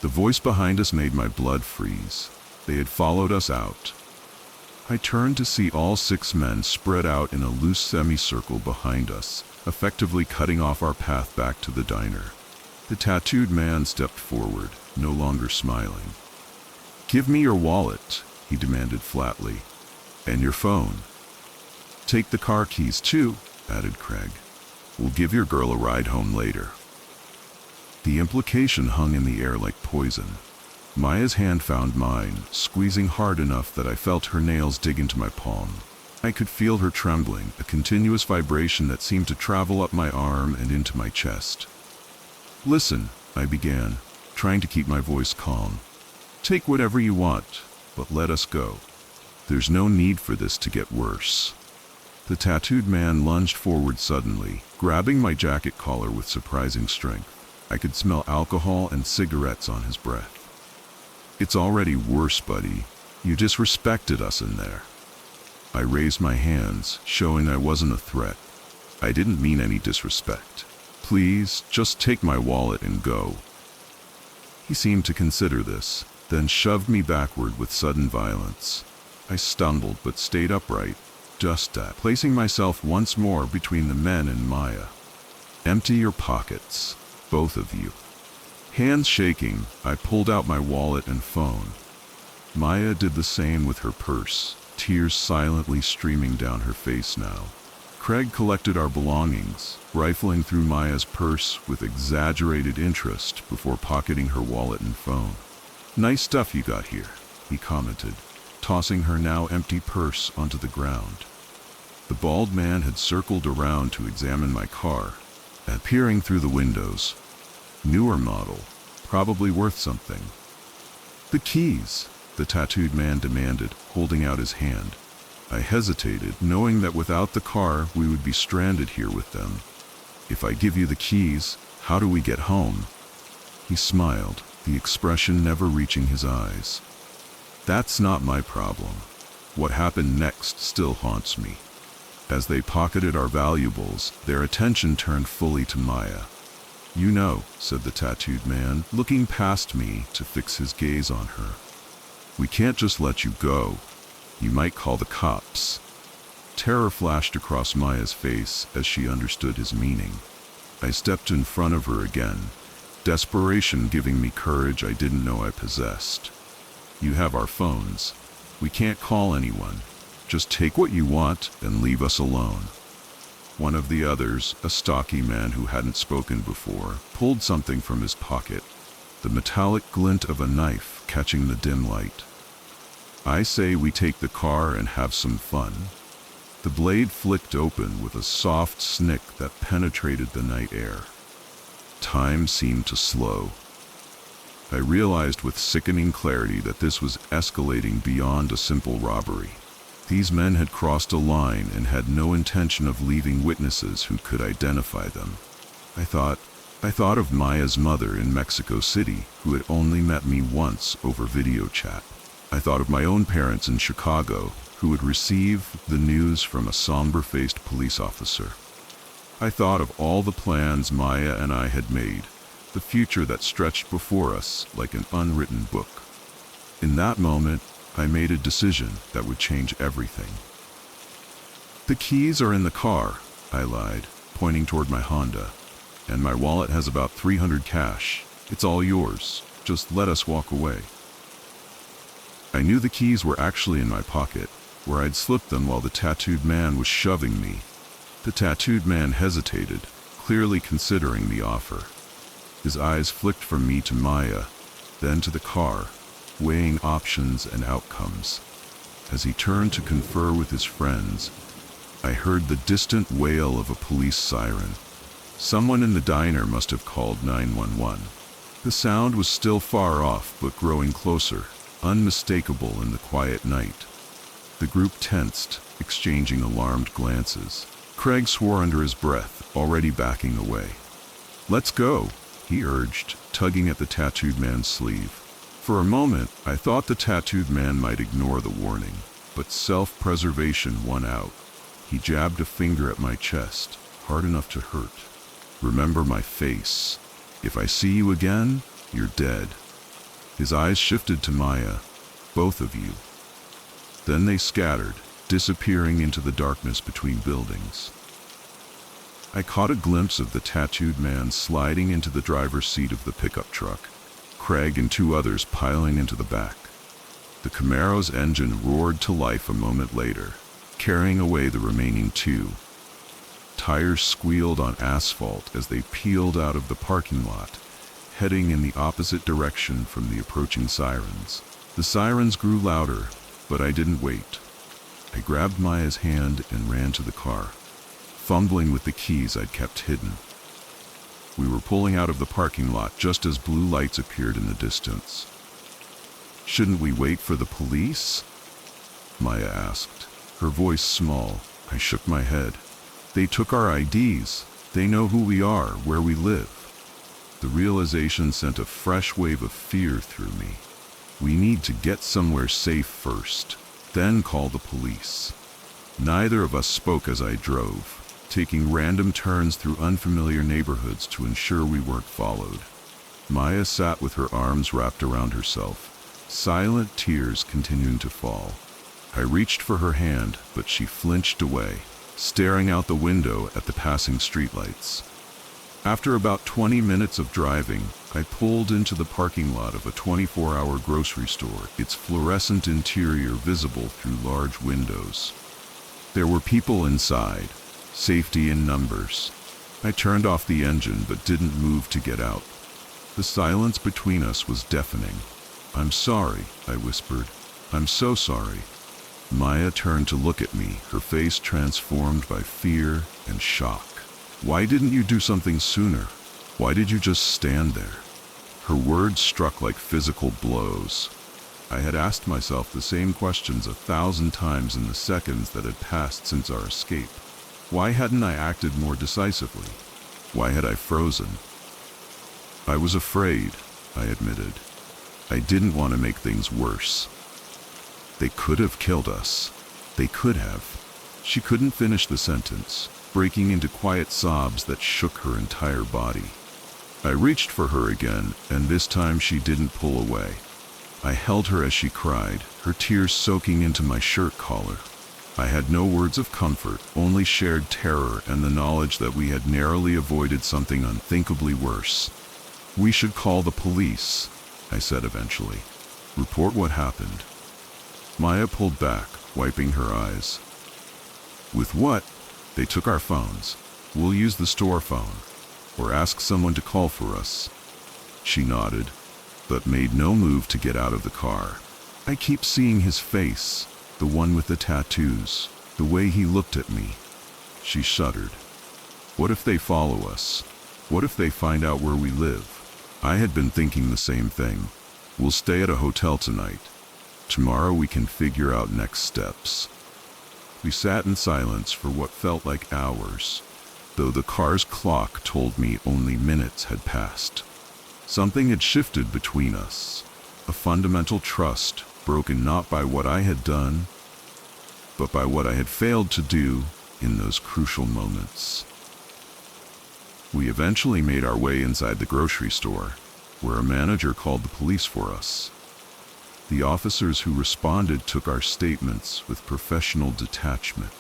S1: The voice behind us made my blood freeze. They had followed us out. I turned to see all 6 men spread out in a loose semicircle behind us, effectively cutting off our path back to the diner. The tattooed man stepped forward, no longer smiling. Give me your wallet, he demanded flatly. And your phone. Take the car keys too, added Craig. We'll give your girl a ride home later. The implication hung in the air like poison. Maya's hand found mine, squeezing hard enough that I felt her nails dig into my palm. I could feel her trembling, a continuous vibration that seemed to travel up my arm and into my chest. Listen, I began, trying to keep my voice calm. Take whatever you want, but let us go. There's no need for this to get worse. The tattooed man lunged forward suddenly, grabbing my jacket collar with surprising strength. I could smell alcohol and cigarettes on his breath. It's already worse, buddy. You disrespected us in there. I raised my hands, showing I wasn't a threat. I didn't mean any disrespect. Please, just take my wallet and go. He seemed to consider this, then shoved me backward with sudden violence. I stumbled but stayed upright, placing myself once more between the men and Maya. Empty your pockets, both of you. Hands shaking, I pulled out my wallet and phone. Maya did the same with her purse, tears silently streaming down her face now. Craig collected our belongings, rifling through Maya's purse with exaggerated interest before pocketing her wallet and phone. Nice stuff you got here, he commented, tossing her now empty purse onto the ground. The bald man had circled around to examine my car, and peering through the windows. Newer model, probably worth something. The keys, the tattooed man demanded, holding out his hand. I hesitated, knowing that without the car we would be stranded here with them. If I give you the keys, how do we get home? He smiled, the expression never reaching his eyes. That's not my problem. What happened next still haunts me. As they pocketed our valuables, their attention turned fully to Maya. You know, said the tattooed man, looking past me to fix his gaze on her. We can't just let you go. You might call the cops. Terror flashed across Maya's face as she understood his meaning. I stepped in front of her again, desperation giving me courage I didn't know I possessed. You have our phones. We can't call anyone. Just take what you want and leave us alone. One of the others, a stocky man who hadn't spoken before, pulled something from his pocket, the metallic glint of a knife catching the dim light. I say we take the car and have some fun. The blade flicked open with a soft snick that penetrated the night air. Time seemed to slow. I realized with sickening clarity that this was escalating beyond a simple robbery. These men had crossed a line and had no intention of leaving witnesses who could identify them. I thought of Maya's mother in Mexico City, who had only met me once over video chat. I thought of my own parents in Chicago, who would receive the news from a somber-faced police officer. I thought of all the plans Maya and I had made, the future that stretched before us like an unwritten book. In that moment, I made a decision that would change everything. "The keys are in the car," I lied, pointing toward my Honda. "And my wallet has about 300 cash. It's all yours. Just let us walk away." I knew the keys were actually in my pocket, where I'd slipped them while the tattooed man was shoving me. The tattooed man hesitated, clearly considering the offer. His eyes flicked from me to Maya, then to the car, weighing options and outcomes. As he turned to confer with his friends, I heard the distant wail of a police siren. Someone in the diner must have called 911. The sound was still far off, but growing closer, unmistakable in the quiet night. The group tensed, exchanging alarmed glances. Craig swore under his breath, already backing away. "Let's go," he urged, tugging at the tattooed man's sleeve. For a moment, I thought the tattooed man might ignore the warning, but self-preservation won out. He jabbed a finger at my chest, hard enough to hurt. "Remember my face. If I see you again, you're dead." His eyes shifted to Maya. "Both of you." Then they scattered, disappearing into the darkness between buildings. I caught a glimpse of the tattooed man sliding into the driver's seat of the pickup truck, Craig and two others piling into the back. The Camaro's engine roared to life a moment later, carrying away the remaining two. Tires squealed on asphalt as they peeled out of the parking lot, heading in the opposite direction from the approaching sirens. The sirens grew louder, but I didn't wait. I grabbed Maya's hand and ran to the car, fumbling with the keys I'd kept hidden. We were pulling out of the parking lot just as blue lights appeared in the distance. "Shouldn't we wait for the police?" Maya asked, her voice small. I shook my head. "They took our IDs. They know who we are, where we live." The realization sent a fresh wave of fear through me. We need to get somewhere safe first, then call the police. Neither of us spoke as I drove, taking random turns through unfamiliar neighborhoods to ensure we weren't followed. Maya sat with her arms wrapped around herself, silent tears continuing to fall. I reached for her hand, but she flinched away, staring out the window at the passing streetlights. After about 20 minutes of driving, I pulled into the parking lot of a 24-hour grocery store, its fluorescent interior visible through large windows. There were people inside, safety in numbers. I turned off the engine but didn't move to get out. The silence between us was deafening. "I'm sorry," I whispered. "I'm so sorry." Maya turned to look at me, her face transformed by fear and shock. "Why didn't you do something sooner? Why did you just stand there?" Her words struck like physical blows. I had asked myself the same questions 1,000 times in the seconds that had passed since our escape. Why hadn't I acted more decisively? Why had I frozen? "I was afraid," I admitted. "I didn't want to make things worse. They could have killed us. They could have." She couldn't finish the sentence, breaking into quiet sobs that shook her entire body. I reached for her again, and this time she didn't pull away. I held her as she cried, her tears soaking into my shirt collar. I had no words of comfort, only shared terror and the knowledge that we had narrowly avoided something unthinkably worse. "We should call the police," I said eventually. "Report what happened." Maya pulled back, wiping her eyes. "With what? They took our phones. We'll use the store phone. Or ask someone to call for us." She nodded, but made no move to get out of the car. "I keep seeing his face, the one with the tattoos, the way he looked at me." She shuddered. "What if they follow us? What if they find out where we live?" I had been thinking the same thing. "We'll stay at a hotel tonight. Tomorrow we can figure out next steps." We sat in silence for what felt like hours, though the car's clock told me only minutes had passed. Something had shifted between us, a fundamental trust broken not by what I had done, but by what I had failed to do in those crucial moments. We eventually made our way inside the grocery store, where a manager called the police for us. The officers who responded took our statements with professional detachment.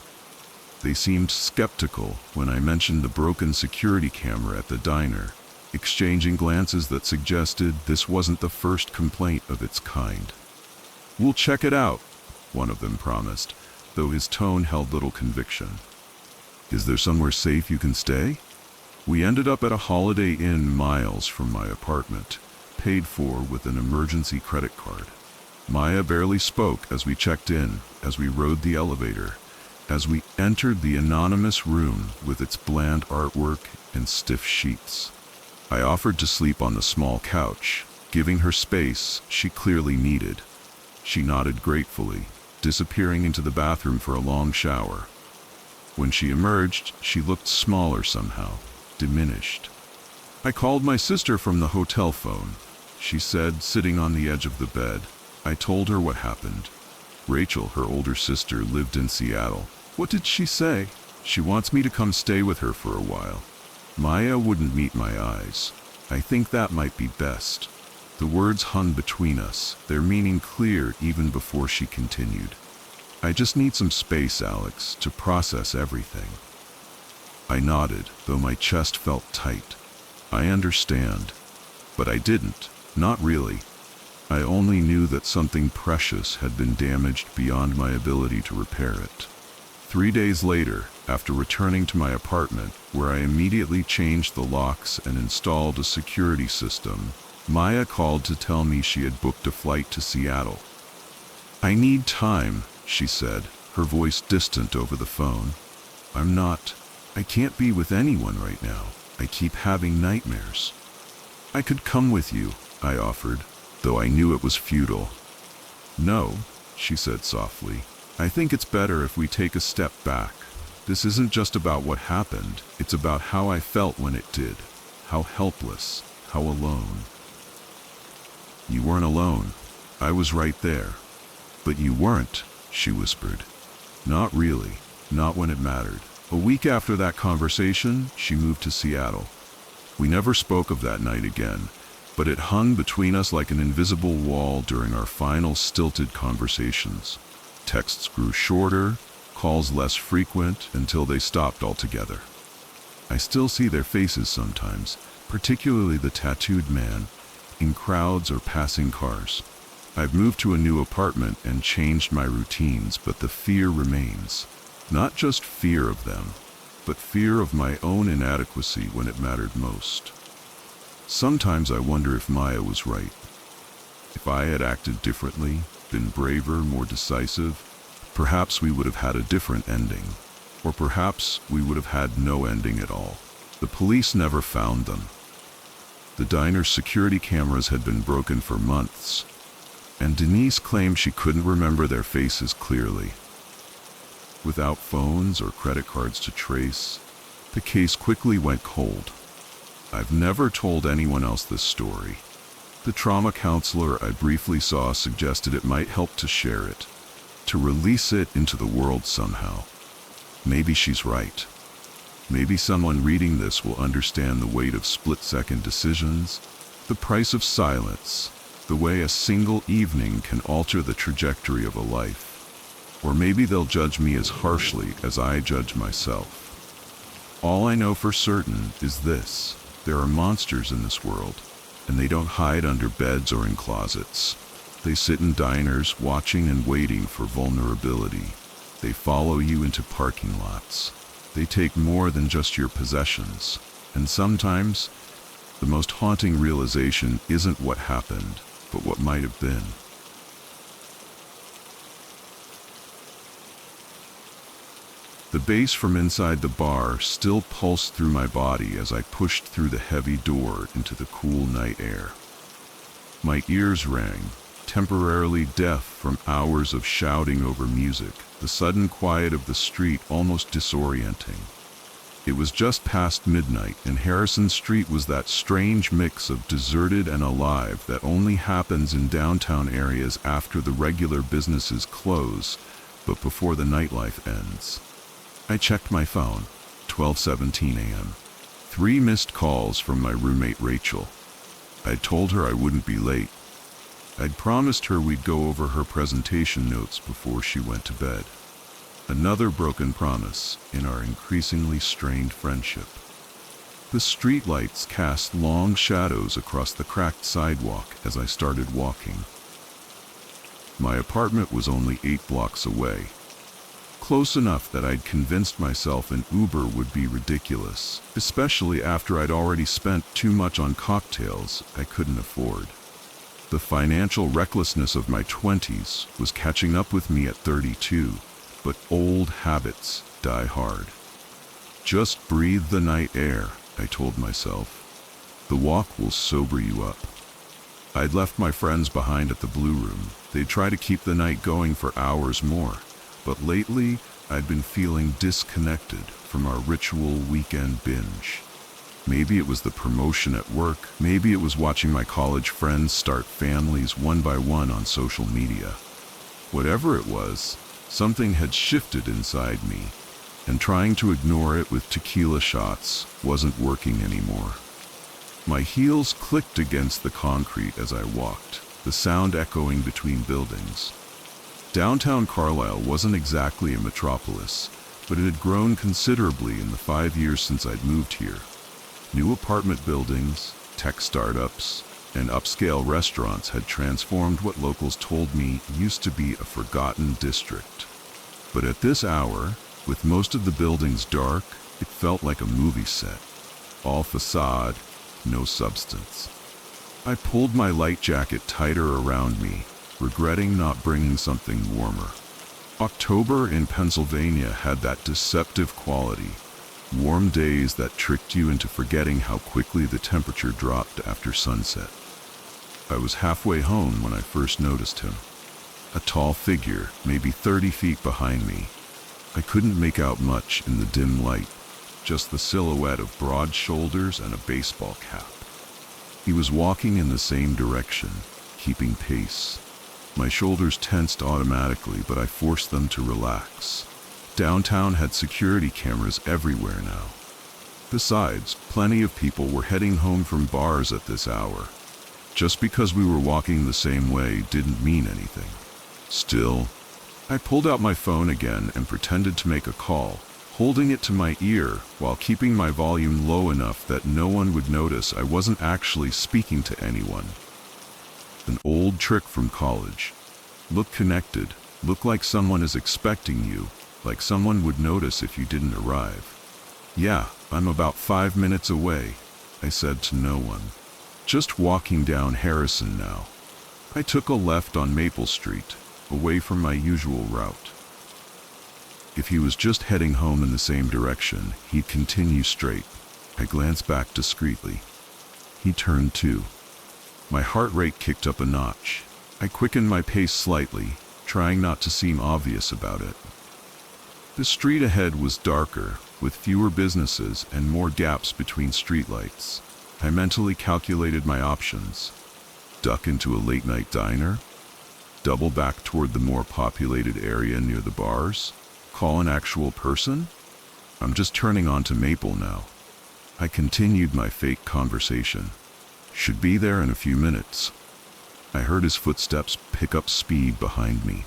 S1: They seemed skeptical when I mentioned the broken security camera at the diner, exchanging glances that suggested this wasn't the first complaint of its kind. "We'll check it out," one of them promised, though his tone held little conviction. "Is there somewhere safe you can stay?" We ended up at a Holiday Inn miles from my apartment, paid for with an emergency credit card. Maya barely spoke as we checked in, as we rode the elevator, as we entered the anonymous room with its bland artwork and stiff sheets. I offered to sleep on the small couch, giving her space she clearly needed. She nodded gratefully, disappearing into the bathroom for a long shower. When she emerged, she looked smaller somehow, diminished. "I called my sister from the hotel phone," she said, sitting on the edge of the bed. I told her what happened. Rachel, her older sister, lived in Seattle. "What did she say?" "She wants me to come stay with her for a while." Maya wouldn't meet my eyes. "I think that might be best." The words hung between us, their meaning clear even before she continued. "I just need some space, Alex, to process everything." I nodded, though my chest felt tight. I understand. But I didn't. Not really. I only knew that something precious had been damaged beyond my ability to repair it. 3 days later, after returning to my apartment, where I immediately changed the locks and installed a security system, Maya called to tell me she had booked a flight to Seattle. "I need time," she said, her voice distant over the phone. I can't be with anyone right now. I keep having nightmares." "I could come with you," I offered, though I knew it was futile. "No," she said softly. "I think it's better if we take a step back. This isn't just about what happened, it's about how I felt when it did. How helpless, how alone." "You weren't alone. I was right there." "But you weren't," she whispered. "Not really. Not when it mattered." A week after that conversation, she moved to Seattle. We never spoke of that night again, but it hung between us like an invisible wall during our final stilted conversations. Texts grew shorter, calls less frequent, until they stopped altogether. I still see their faces sometimes, particularly the tattooed man, in crowds or passing cars. I've moved to a new apartment and changed my routines, but the fear remains. Not just fear of them, but fear of my own inadequacy when it mattered most. Sometimes I wonder if Maya was right. If I had acted differently, been braver, more decisive, perhaps we would have had a different ending. Or perhaps we would have had no ending at all. The police never found them. The diner's security cameras had been broken for months, and Denise claimed she couldn't remember their faces clearly. Without phones or credit cards to trace, the case quickly went cold. I've never told anyone else this story. The trauma counselor I briefly saw suggested it might help to share it, to release it into the world somehow. Maybe she's right. Maybe someone reading this will understand the weight of split-second decisions, the price of silence, the way a single evening can alter the trajectory of a life. Or maybe they'll judge me as harshly as I judge myself. All I know for certain is this: there are monsters in this world, and they don't hide under beds or in closets. They sit in diners, watching and waiting for vulnerability. They follow you into parking lots. They take more than just your possessions. And sometimes, the most haunting realization isn't what happened, but what might have been. The bass from inside the bar still pulsed through my body as I pushed through the heavy door into the cool night air. My ears rang, temporarily deaf from hours of shouting over music, the sudden quiet of the street almost disorienting. It was just past midnight, and Harrison Street was that strange mix of deserted and alive that only happens in downtown areas after the regular businesses close, but before the nightlife ends. I checked my phone, 12:17 a.m. 3 missed calls from my roommate Rachel. I'd told her I wouldn't be late. I'd promised her we'd go over her presentation notes before she went to bed. Another broken promise in our increasingly strained friendship. The streetlights cast long shadows across the cracked sidewalk as I started walking. My apartment was only 8 blocks away. Close enough that I'd convinced myself an Uber would be ridiculous, especially after I'd already spent too much on cocktails I couldn't afford. The financial recklessness of my 20s was catching up with me at 32, but old habits die hard. Just breathe the night air, I told myself. The walk will sober you up. I'd left my friends behind at the Blue Room. They'd try to keep the night going for hours more, but lately I'd been feeling disconnected from our ritual weekend binge. Maybe it was the promotion at work, maybe it was watching my college friends start families one by one on social media. Whatever it was, something had shifted inside me, and trying to ignore it with tequila shots wasn't working anymore. My heels clicked against the concrete as I walked, the sound echoing between buildings. Downtown Carlisle wasn't exactly a metropolis, but it had grown considerably in the 5 years since I'd moved here. New apartment buildings, tech startups, and upscale restaurants had transformed what locals told me used to be a forgotten district. But at this hour, with most of the buildings dark, it felt like a movie set. All facade, no substance. I pulled my light jacket tighter around me, regretting not bringing something warmer. October in Pennsylvania had that deceptive quality. Warm days that tricked you into forgetting how quickly the temperature dropped after sunset. I was halfway home when I first noticed him. A tall figure, maybe 30 feet behind me. I couldn't make out much in the dim light, just the silhouette of broad shoulders and a baseball cap. He was walking in the same direction, keeping pace. My shoulders tensed automatically, but I forced them to relax. Downtown had security cameras everywhere now. Besides, plenty of people were heading home from bars at this hour. Just because we were walking the same way didn't mean anything. Still, I pulled out my phone again and pretended to make a call, holding it to my ear while keeping my volume low enough that no one would notice I wasn't actually speaking to anyone. An old trick from college. Look connected, look like someone is expecting you, like someone would notice if you didn't arrive. Yeah, I'm about 5 minutes away, I said to no one. Just walking down Harrison now. I took a left on Maple Street, away from my usual route. If he was just heading home in the same direction, he'd continue straight. I glanced back discreetly. He turned too. My heart rate kicked up a notch. I quickened my pace slightly, trying not to seem obvious about it. The street ahead was darker, with fewer businesses and more gaps between streetlights. I mentally calculated my options. Duck into a late-night diner? Double back toward the more populated area near the bars? Call an actual person? I'm just turning onto Maple now. I continued my fake conversation. Should be there in a few minutes. I heard his footsteps pick up speed behind me.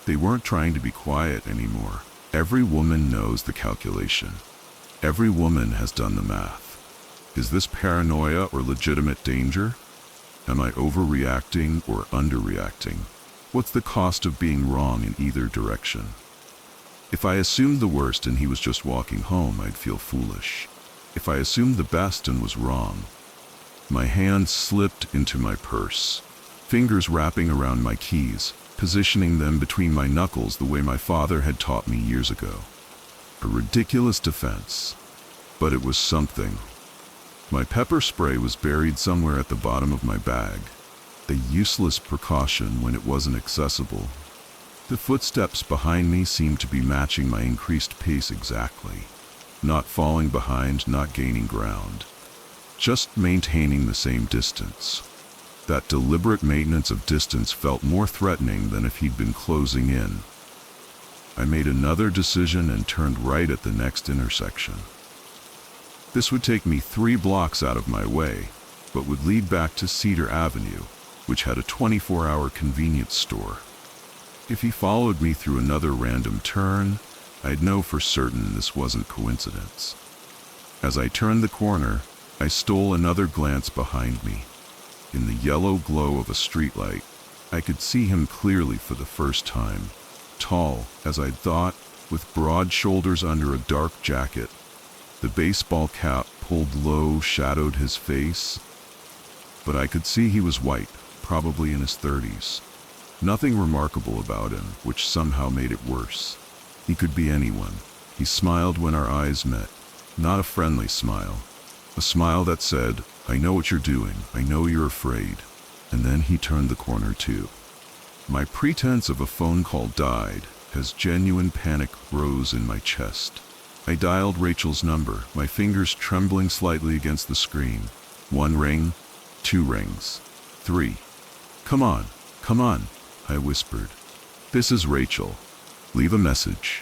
S1: They weren't trying to be quiet anymore. Every woman knows the calculation. Every woman has done the math. Is this paranoia or legitimate danger? Am I overreacting or underreacting? What's the cost of being wrong in either direction? If I assumed the worst and he was just walking home, I'd feel foolish. If I assumed the best and was wrong, my hand slipped into my purse, fingers wrapping around my keys, positioning them between my knuckles the way my father had taught me years ago. A ridiculous defense, but it was something. My pepper spray was buried somewhere at the bottom of my bag, a useless precaution when it wasn't accessible. The footsteps behind me seemed to be matching my increased pace exactly. Not falling behind, not gaining ground. Just maintaining the same distance. That deliberate maintenance of distance felt more threatening than if he'd been closing in. I made another decision and turned right at the next intersection. This would take me 3 blocks out of my way, but would lead back to Cedar Avenue, which had a 24-hour convenience store. If he followed me through another random turn, I'd know for certain this wasn't coincidence. As I turned the corner, I stole another glance behind me. In the yellow glow of a streetlight, I could see him clearly for the first time. Tall, as I'd thought, with broad shoulders under a dark jacket. The baseball cap pulled low shadowed his face, but I could see he was white, probably in his 30s. Nothing remarkable about him, which somehow made it worse. He could be anyone. He smiled when our eyes met. Not a friendly smile. A smile that said, "I know what you're doing. I know you're afraid." And then he turned the corner too. My pretense of a phone call died as genuine panic rose in my chest. I dialed Rachel's number, my fingers trembling slightly against the screen. 1 ring, 2 rings, 3. Come on, I whispered. "This is Rachel. Leave a message."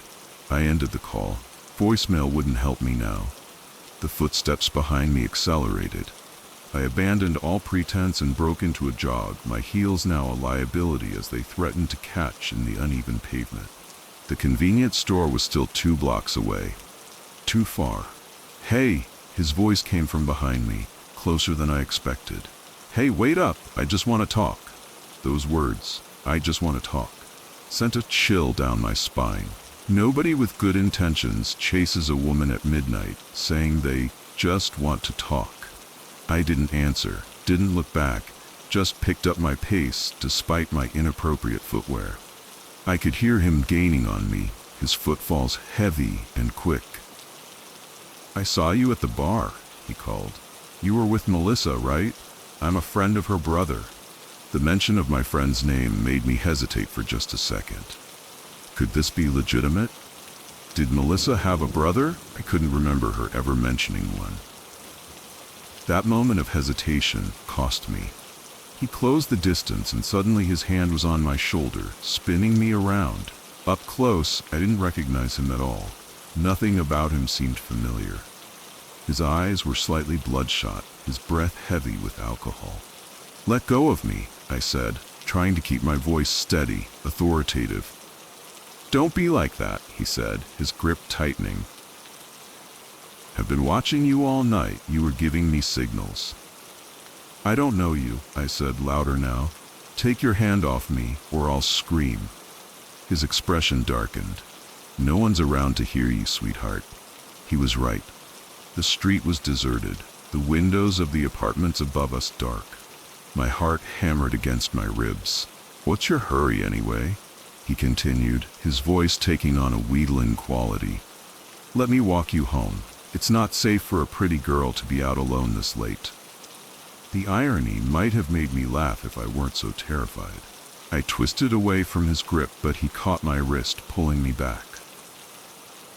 S1: I ended the call. Voicemail wouldn't help me now. The footsteps behind me accelerated. I abandoned all pretense and broke into a jog, my heels now a liability as they threatened to catch in the uneven pavement. The convenience store was still 2 blocks away. Too far. "Hey," his voice came from behind me, closer than I expected. "Hey, wait up, I just want to talk." Those words, "I just want to talk," sent a chill down my spine. Nobody with good intentions chases a woman at midnight, saying they just want to talk. I didn't answer, didn't look back, just picked up my pace despite my inappropriate footwear. I could hear him gaining on me, his footfalls heavy and quick. "I saw you at the bar," he called. "You were with Melissa, right? I'm a friend of her brother." The mention of my friend's name made me hesitate for just a second. Could this be legitimate? Did Melissa have a brother? I couldn't remember her ever mentioning one. That moment of hesitation cost me. He closed the distance and suddenly his hand was on my shoulder, spinning me around. Up close, I didn't recognize him at all. Nothing about him seemed familiar. His eyes were slightly bloodshot, his breath heavy with alcohol. "Let go of me," I said, trying to keep my voice steady, authoritative. "Don't be like that," he said, his grip tightening. "I've been watching you all night. You were giving me signals." "I don't know you," I said, louder now. "Take your hand off me, or I'll scream." His expression darkened. "No one's around to hear you, sweetheart." He was right. The street was deserted, the windows of the apartments above us dark. My heart hammered against my ribs. "What's your hurry anyway?" he continued, his voice taking on a wheedling quality. "Let me walk you home. It's not safe for a pretty girl to be out alone this late." The irony might have made me laugh if I weren't so terrified. I twisted away from his grip, but he caught my wrist, pulling me back.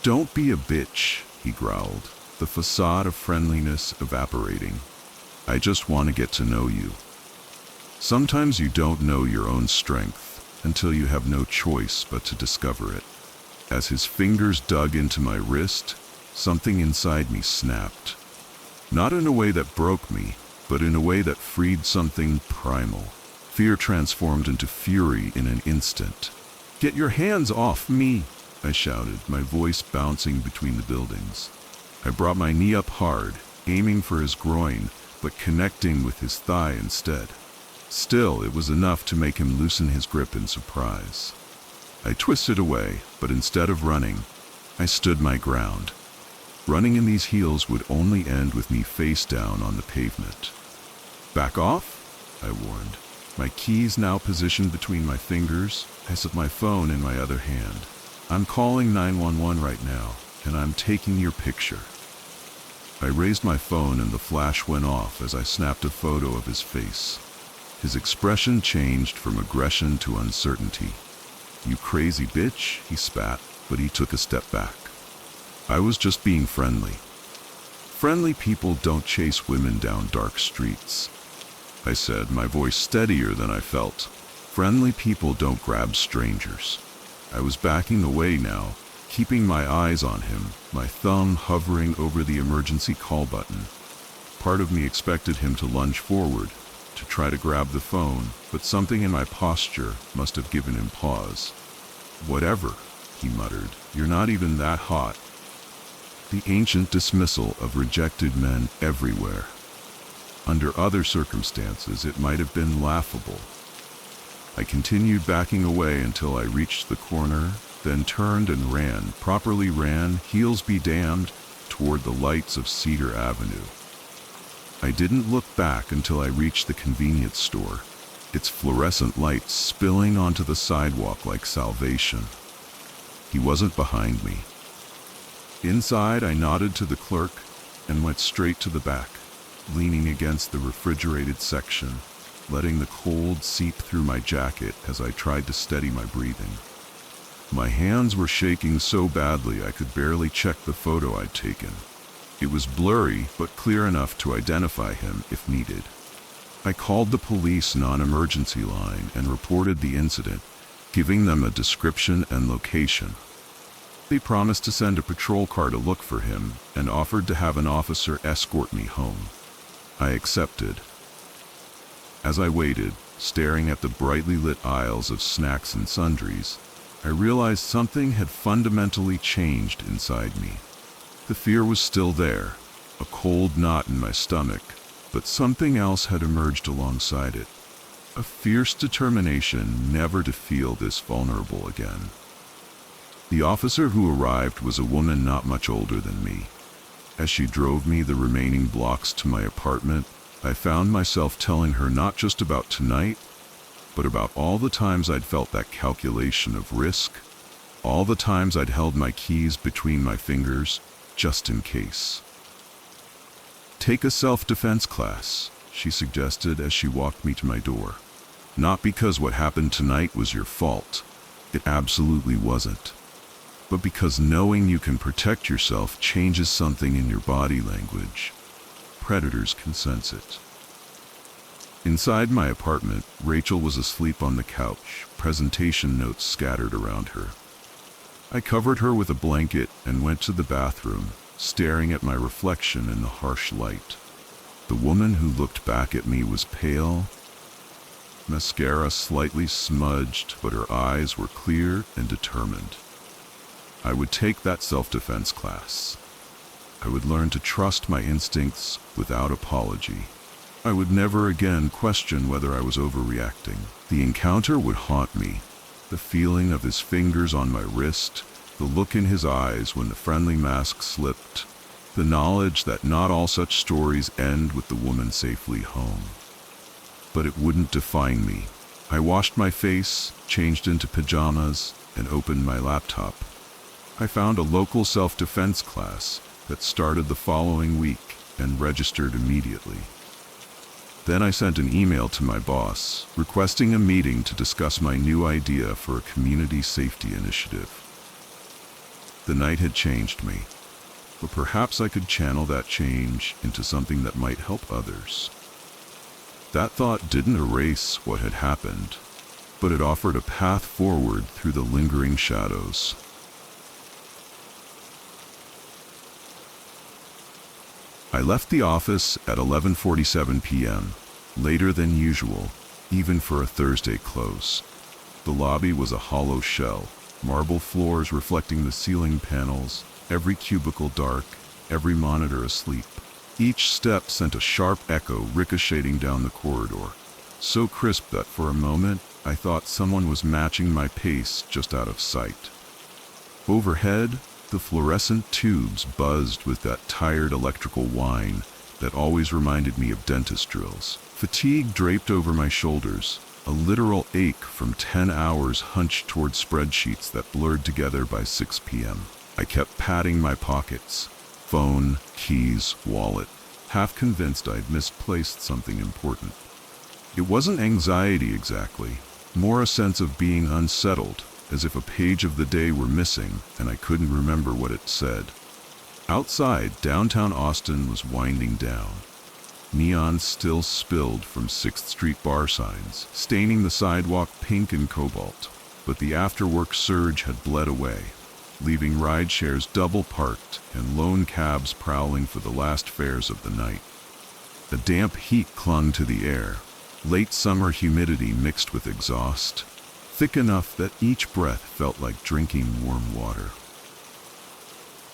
S1: "Don't be a bitch," he growled, the facade of friendliness evaporating. "I just want to get to know you. Sometimes you don't know your own strength until you have no choice but to discover it." As his fingers dug into my wrist, something inside me snapped. Not in a way that broke me, but in a way that freed something primal. Fear transformed into fury in an instant. "Get your hands off me!" I shouted, my voice bouncing between the buildings. I brought my knee up hard, aiming for his groin, but connecting with his thigh instead. Still, it was enough to make him loosen his grip in surprise. I twisted away, but instead of running, I stood my ground. Running in these heels would only end with me face down on the pavement. "Back off," I warned. My keys now positioned between my fingers, I set my phone in my other hand. "I'm calling 911 right now, and I'm taking your picture." I raised my phone and the flash went off as I snapped a photo of his face. His expression changed from aggression to uncertainty. "You crazy bitch," he spat, but he took a step back. "I was just being friendly." "Friendly people don't chase women down dark streets," I said, my voice steadier than I felt. "Friendly people don't grab strangers." I was backing away now, keeping my eyes on him, my thumb hovering over the emergency call button. Part of me expected him to lunge forward, to try to grab the phone, but something in my posture must have given him pause. "Whatever," he muttered. "You're not even that hot." The ancient dismissal of rejected men everywhere. Under other circumstances, it might have been laughable. I continued backing away until I reached the corner, then turned and ran, properly ran, heels be damned, toward the lights of Cedar Avenue. I didn't look back until I reached the convenience store, its fluorescent lights spilling onto the sidewalk like salvation. He wasn't behind me. Inside, I nodded to the clerk and went straight to the back, leaning against the refrigerated section, letting the cold seep through my jacket as I tried to steady my breathing. My hands were shaking so badly I could barely check the photo I'd taken. It was blurry, but clear enough to identify him if needed. I called the police non-emergency line and reported the incident, giving them a description and location. They promised to send a patrol car to look for him and offered to have an officer escort me home. I accepted. As I waited, staring at the brightly lit aisles of snacks and sundries, I realized something had fundamentally changed inside me. The fear was still there, a cold knot in my stomach, but something else had emerged alongside it. A fierce determination never to feel this vulnerable again. The officer who arrived was a woman not much older than me. As she drove me the remaining blocks to my apartment, I found myself telling her not just about tonight, but about all the times I'd felt that calculation of risk, all the times I'd held my keys between my fingers, just in case. "Take a self-defense class," she suggested as she walked me to my door. "Not because what happened tonight was your fault. It absolutely wasn't. But because knowing you can protect yourself changes something in your body language. Predators can sense it." Inside my apartment, Rachel was asleep on the couch, presentation notes scattered around her. I covered her with a blanket and went to the bathroom, staring at my reflection in the harsh light. The woman who looked back at me was pale, mascara slightly smudged, but her eyes were clear and determined. I would take that self-defense class. I would learn to trust my instincts without apology. I would never again question whether I was overreacting. The encounter would haunt me. The feeling of his fingers on my wrist, the look in his eyes when the friendly mask slipped, the knowledge that not all such stories end with the woman safely home. But it wouldn't define me. I washed my face, changed into pajamas, and opened my laptop. I found a local self-defense class that started the following week and registered immediately. Then I sent an email to my boss, requesting a meeting to discuss my new idea for a community safety initiative. The night had changed me, but perhaps I could channel that change into something that might help others. That thought didn't erase what had happened, but it offered a path forward through the lingering shadows. I left the office at 11:47 p.m., later than usual, even for a Thursday close. The lobby was a hollow shell, marble floors reflecting the ceiling panels, every cubicle dark, every monitor asleep. Each step sent a sharp echo ricocheting down the corridor, so crisp that for a moment I thought someone was matching my pace just out of sight. Overhead, the fluorescent tubes buzzed with that tired electrical whine that always reminded me of dentist drills. Fatigue draped over my shoulders, a literal ache from 10 hours hunched toward spreadsheets that blurred together by 6 p.m. I kept patting my pockets, phone, keys, wallet, half convinced I'd misplaced something important. It wasn't anxiety exactly, more a sense of being unsettled, as if a page of the day were missing and I couldn't remember what it said. Outside, downtown Austin was winding down. Neon still spilled from 6th Street bar signs, staining the sidewalk pink and cobalt. but the after-work surge had bled away, leaving ride-shares double-parked and lone cabs prowling for the last fares of the night. A damp heat clung to the air, late summer humidity mixed with exhaust, thick enough that each breath felt like drinking warm water.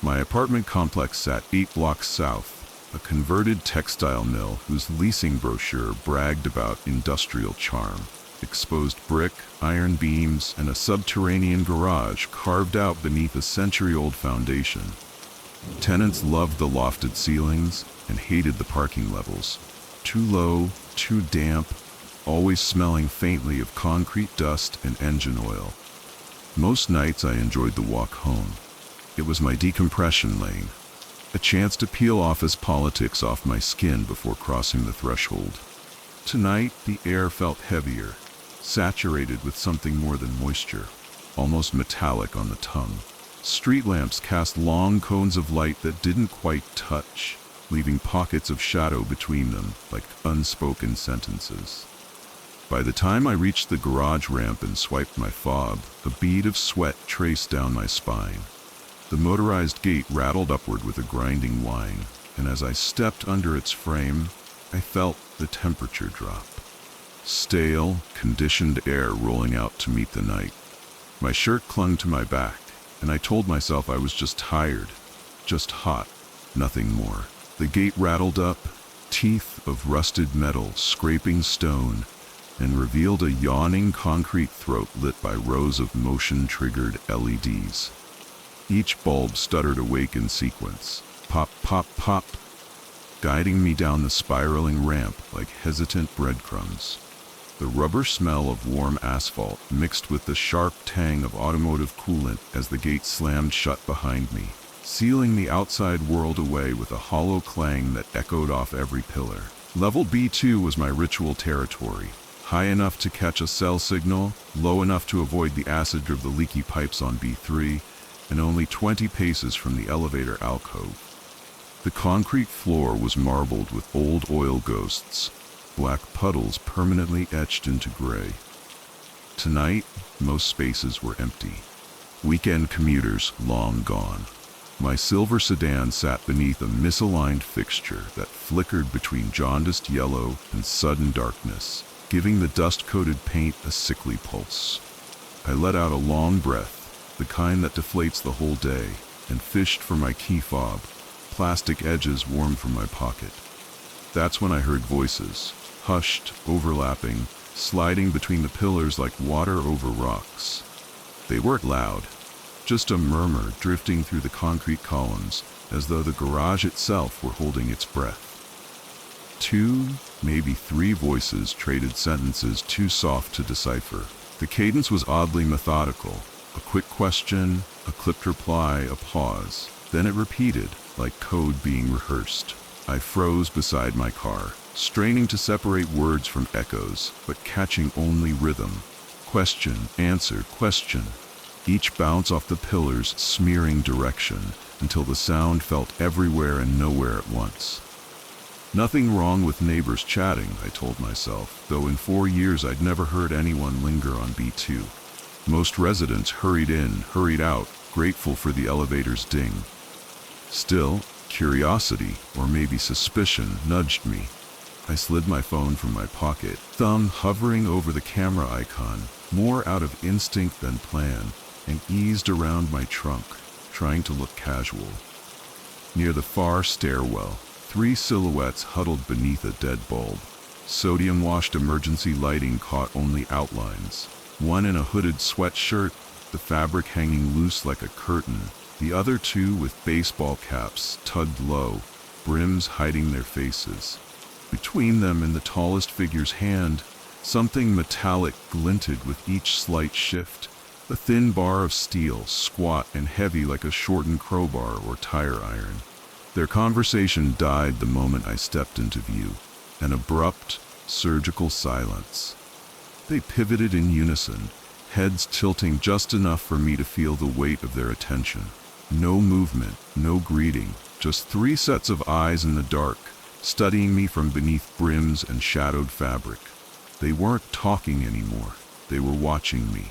S1: My apartment complex sat 8 blocks south, a converted textile mill whose leasing brochure bragged about industrial charm. Exposed brick, iron beams, and a subterranean garage carved out beneath a century-old foundation. Tenants loved the lofted ceilings and hated the parking levels. Too low, too damp, always smelling faintly of concrete dust and engine oil. Most nights I enjoyed the walk home. It was my decompression lane, a chance to peel office politics off my skin before crossing the threshold. Tonight, the air felt heavier, saturated with something more than moisture, almost metallic on the tongue. Street lamps cast long cones of light that didn't quite touch, leaving pockets of shadow between them like unspoken sentences. By the time I reached the garage ramp and swiped my fob, a bead of sweat traced down my spine. The motorized gate rattled upward with a grinding whine, and as I stepped under its frame, I felt the temperature drop. Stale, conditioned air rolling out to meet the night. My shirt clung to my back, and I told myself I was just tired, just hot, nothing more. The gate rattled up, teeth of rusted metal scraping stone, and revealed a yawning concrete throat lit by rows of motion-triggered LEDs. Each bulb stuttered awake in sequence, pop, pop, pop, guiding me down the spiraling ramp like hesitant breadcrumbs. The rubber smell of warm asphalt mixed with the sharp tang of automotive coolant as the gate slammed shut behind me, sealing the outside world away with a hollow clang that echoed off every pillar. Level B2 was my ritual territory, high enough to catch a cell signal, low enough to avoid the acid of the leaky pipes on B3, and only 20 paces from the elevator alcove. The concrete floor was marbled with old oil ghosts, black puddles permanently etched into gray. Tonight, most spaces were empty. Weekend commuters long gone. My silver sedan sat beneath a misaligned fixture that flickered between jaundiced yellow and sudden darkness, giving the dust-coated paint a sickly pulse. I let out a long breath, the kind that deflates the whole day, and fished for my key fob, plastic edges warm from my pocket. That's when I heard voices, hushed, overlapping, sliding between the pillars like water over rocks. They weren't loud, just a murmur drifting through the concrete columns, as though the garage itself were holding its breath. 2, maybe 3 voices traded sentences too soft to decipher. The cadence was oddly methodical. A quick question, a clipped reply, a pause. Then it repeated, like code being rehearsed. I froze beside my car, straining to separate words from echoes, but catching only rhythm. Question, answer, question. Each bounce off the pillars smearing direction, until the sound felt everywhere and nowhere at once. Nothing wrong with neighbors chatting, I told myself, though in 4 years I'd never heard anyone linger on B2. Most residents hurried in, hurried out, grateful for the elevator's ding. Still, curiosity, or maybe suspicion, nudged me. I slid my phone from my pocket, thumb hovering over the camera icon, more out of instinct than plan, and eased around my trunk, trying to look casual. Near the far stairwell, 3 silhouettes huddled beneath a dead bulb. Sodium-washed emergency lighting caught only outlines. One in a hooded sweatshirt, the fabric hanging loose like a curtain. The other 2 with baseball caps tugged low, brims hiding their faces. Between them and the tallest figure's hand, something metallic glinted with each slight shift. A thin bar of steel, squat and heavy like a shortened crowbar or tire iron. Their conversation died the moment I stepped into view. An abrupt, surgical silence. They pivoted in unison, heads tilting just enough for me to feel the weight of their attention. No movement, no greeting, just 3 sets of eyes in the dark, studying me from beneath brims and shadowed fabric. They weren't talking anymore. They were watching me.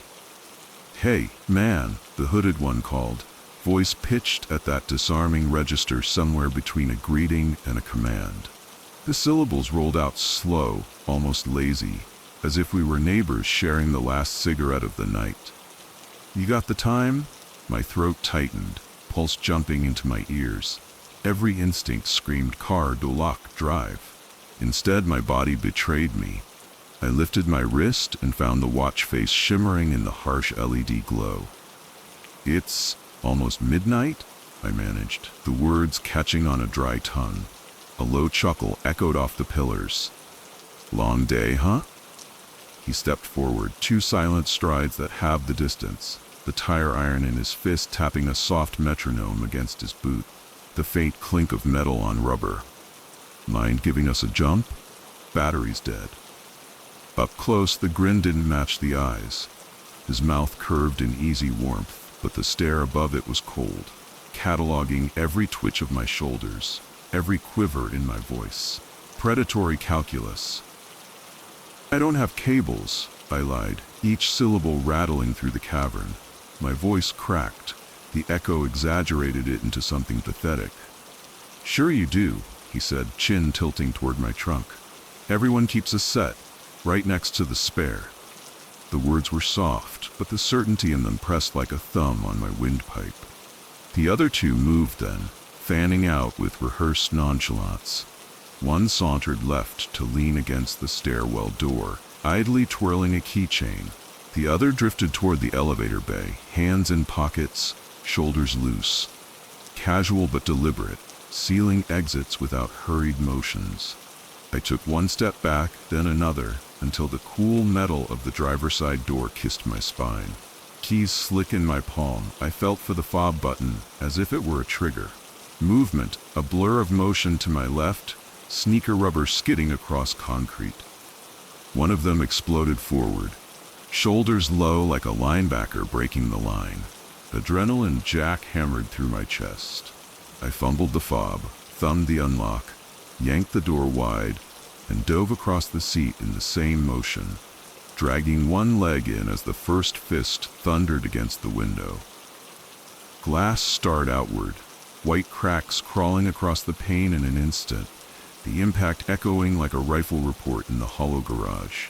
S1: "Hey, man," the hooded one called, voice pitched at that disarming register somewhere between a greeting and a command. The syllables rolled out slow, almost lazy, as if we were neighbors sharing the last cigarette of the night. "You got the time?" My throat tightened, pulse jumping into my ears. Every instinct screamed car do lock, drive. Instead, my body betrayed me. I lifted my wrist and found the watch face shimmering in the harsh LED glow. "It's almost midnight?" I managed, the words catching on a dry tongue. A low chuckle echoed off the pillars. "Long day, huh?" He stepped forward, 2 silent strides that halved the distance, the tire iron in his fist tapping a soft metronome against his boot, the faint clink of metal on rubber. "Mind giving us a jump?" "Battery's dead." Up close, the grin didn't match the eyes. His mouth curved in easy warmth, but the stare above it was cold, cataloging every twitch of my shoulders, every quiver in my voice. Predatory calculus. "I don't have cables," I lied, each syllable rattling through the cavern. My voice cracked. The echo exaggerated it into something pathetic. "Sure you do," he said, chin tilting toward my trunk. "Everyone keeps a set, right next to the spare." The words were soft, but the certainty in them pressed like a thumb on my windpipe. The other 2 moved then, fanning out with rehearsed nonchalance. One sauntered left to lean against the stairwell door, idly twirling a keychain. The other drifted toward the elevator bay, hands in pockets, shoulders loose. Casual but deliberate, sealing exits without hurried motions. I took 1 step back, then another, until the cool metal of the driver's side door kissed my spine. Keys slick in my palm, I felt for the fob button as if it were a trigger. Movement, a blur of motion to my left, sneaker rubber skidding across concrete. One of them exploded forward, shoulders low like a linebacker breaking the line. Adrenaline jack-hammered through my chest. I fumbled the fob, thumbed the unlock, yanked the door wide, and dove across the seat in the same motion, dragging one leg in as the first fist thundered against the window. Glass starred outward, white cracks crawling across the pane in an instant, the impact echoing like a rifle report in the hollow garage.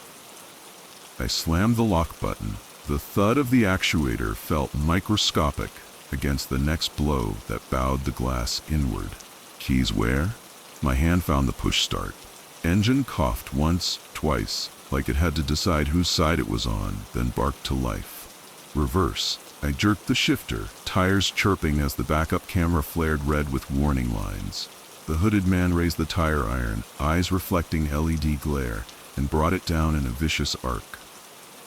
S1: I slammed the lock button. The thud of the actuator felt microscopic against the next blow that bowed the glass inward. Keys where? My hand found the push start. Engine coughed once, twice, like it had to decide whose side it was on, then barked to life. Reverse. I jerked the shifter, tires chirping as the backup camera flared red with warning lines. The hooded man raised the tire iron, eyes reflecting LED glare, and brought it down in a vicious arc.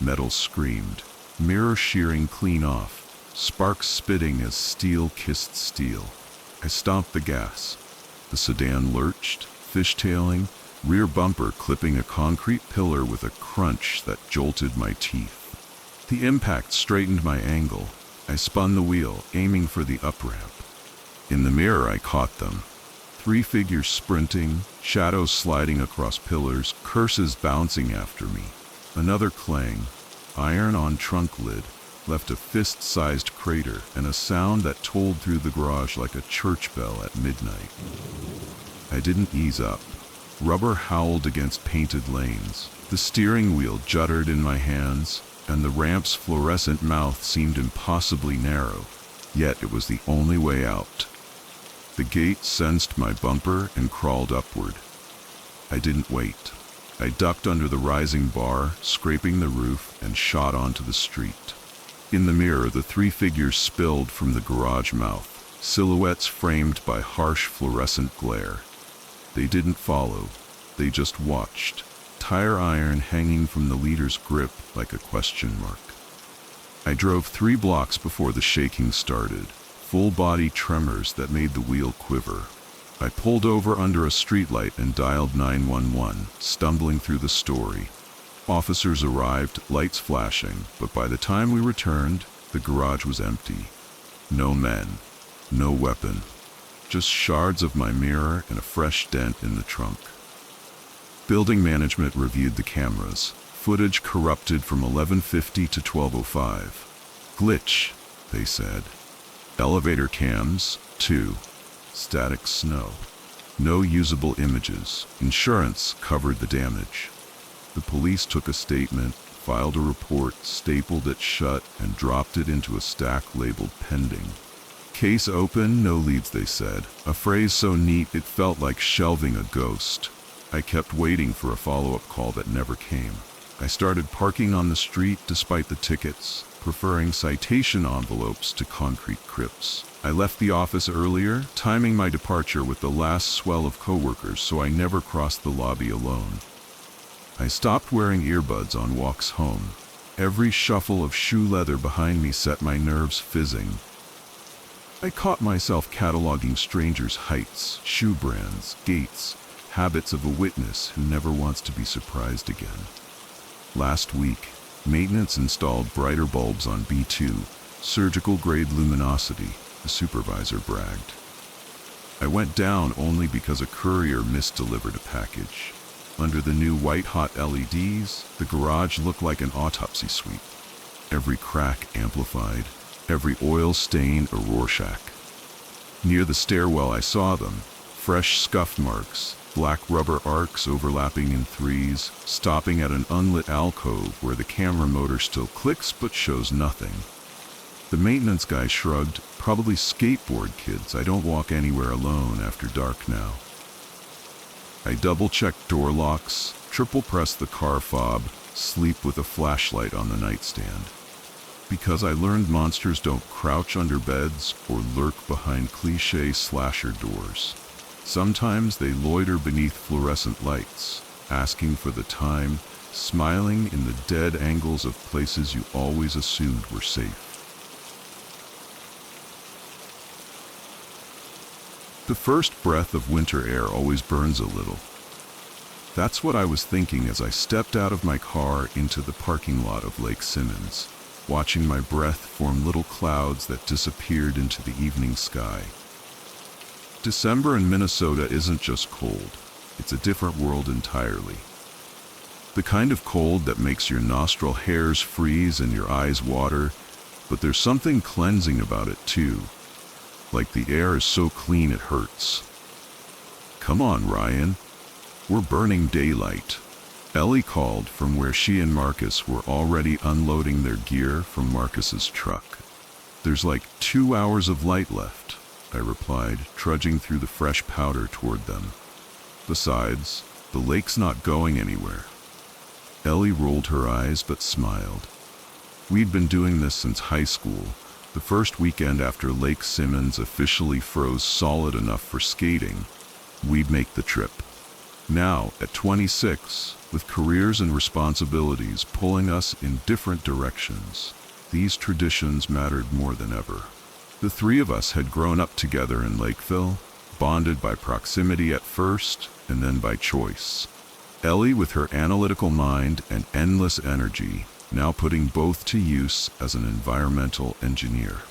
S1: Metal screamed, mirror shearing clean off, sparks spitting as steel kissed steel. I stomped the gas. The sedan lurched, fishtailing, rear bumper clipping a concrete pillar with a crunch that jolted my teeth. The impact straightened my angle. I spun the wheel, aiming for the up-ramp. In the mirror, I caught them. 3 figures sprinting, shadows sliding across pillars, curses bouncing after me. Another clang, iron on trunk lid, left a fist-sized crater and a sound that tolled through the garage like a church bell at midnight. I didn't ease up. Rubber howled against painted lanes. The steering wheel juddered in my hands, and the ramp's fluorescent mouth seemed impossibly narrow, yet it was the only way out. The gate sensed my bumper and crawled upward. I didn't wait. I ducked under the rising bar, scraping the roof, and shot onto the street. In the mirror, the 3 figures spilled from the garage mouth, silhouettes framed by harsh fluorescent glare. They didn't follow. They just watched, tire iron hanging from the leader's grip like a question mark. I drove 3 blocks before the shaking started, full-body tremors that made the wheel quiver. I pulled over under a streetlight and dialed 911, stumbling through the story. Officers arrived, lights flashing, but by the time we returned, the garage was empty. No men, no weapon, just shards of my mirror and a fresh dent in the trunk. Building management reviewed the cameras, footage corrupted from 11:50 to 12:05. Glitch, they said. Elevator cams, too. Static snow. No usable images. Insurance covered the damage. The police took a statement, filed a report, stapled it shut, and dropped it into a stack labeled pending. Case open, no leads, they said. A phrase so neat it felt like shelving a ghost. I kept waiting for a follow-up call that never came. I started parking on the street despite the tickets, preferring citation envelopes to concrete crypts. I left the office earlier, timing my departure with the last swell of coworkers so I never crossed the lobby alone. I stopped wearing earbuds on walks home. Every shuffle of shoe leather behind me set my nerves fizzing. I caught myself cataloging strangers' heights, shoe brands, gaits, habits of a witness who never wants to be surprised again. Last week, maintenance installed brighter bulbs on B2, surgical-grade luminosity, the supervisor bragged. I went down only because a courier misdelivered a package. Under the new white-hot LEDs, the garage looked like an autopsy suite. Every crack amplified, every oil stain a Rorschach. Near the stairwell I saw them, fresh scuff marks, black rubber arcs overlapping in threes, stopping at an unlit alcove where the camera motor still clicks but shows nothing. The maintenance guy shrugged, probably skateboard kids. I don't walk anywhere alone after dark now. I double-checked door locks, triple-pressed the car fob, sleep with a flashlight on the nightstand. Because I learned monsters don't crouch under beds or lurk behind cliché slasher doors. Sometimes they loiter beneath fluorescent lights, asking for the time, smiling in the dead angles of places you always assumed were safe. The first breath of winter air always burns a little. That's what I was thinking as I stepped out of my car into the parking lot of Lake Simmons, watching my breath form little clouds that disappeared into the evening sky. December in Minnesota isn't just cold, it's a different world entirely. The kind of cold that makes your nostril hairs freeze and your eyes water, but there's something cleansing about it too. Like the air is so clean it hurts. Come on, Ryan. We're burning daylight. Ellie called from where she and Marcus were already unloading their gear from Marcus's truck. There's like 2 hours of light left, I replied, trudging through the fresh powder toward them. Besides, the lake's not going anywhere. Ellie rolled her eyes but smiled. We'd been doing this since high school. The first weekend after Lake Simmons officially froze solid enough for skating, we'd make the trip. Now, at 26, with careers and responsibilities pulling us in different directions, these traditions mattered more than ever. The three of us had grown up together in Lakeville, bonded by proximity at first and then by choice. Ellie, with her analytical mind and endless energy, now putting both to use as an environmental engineer.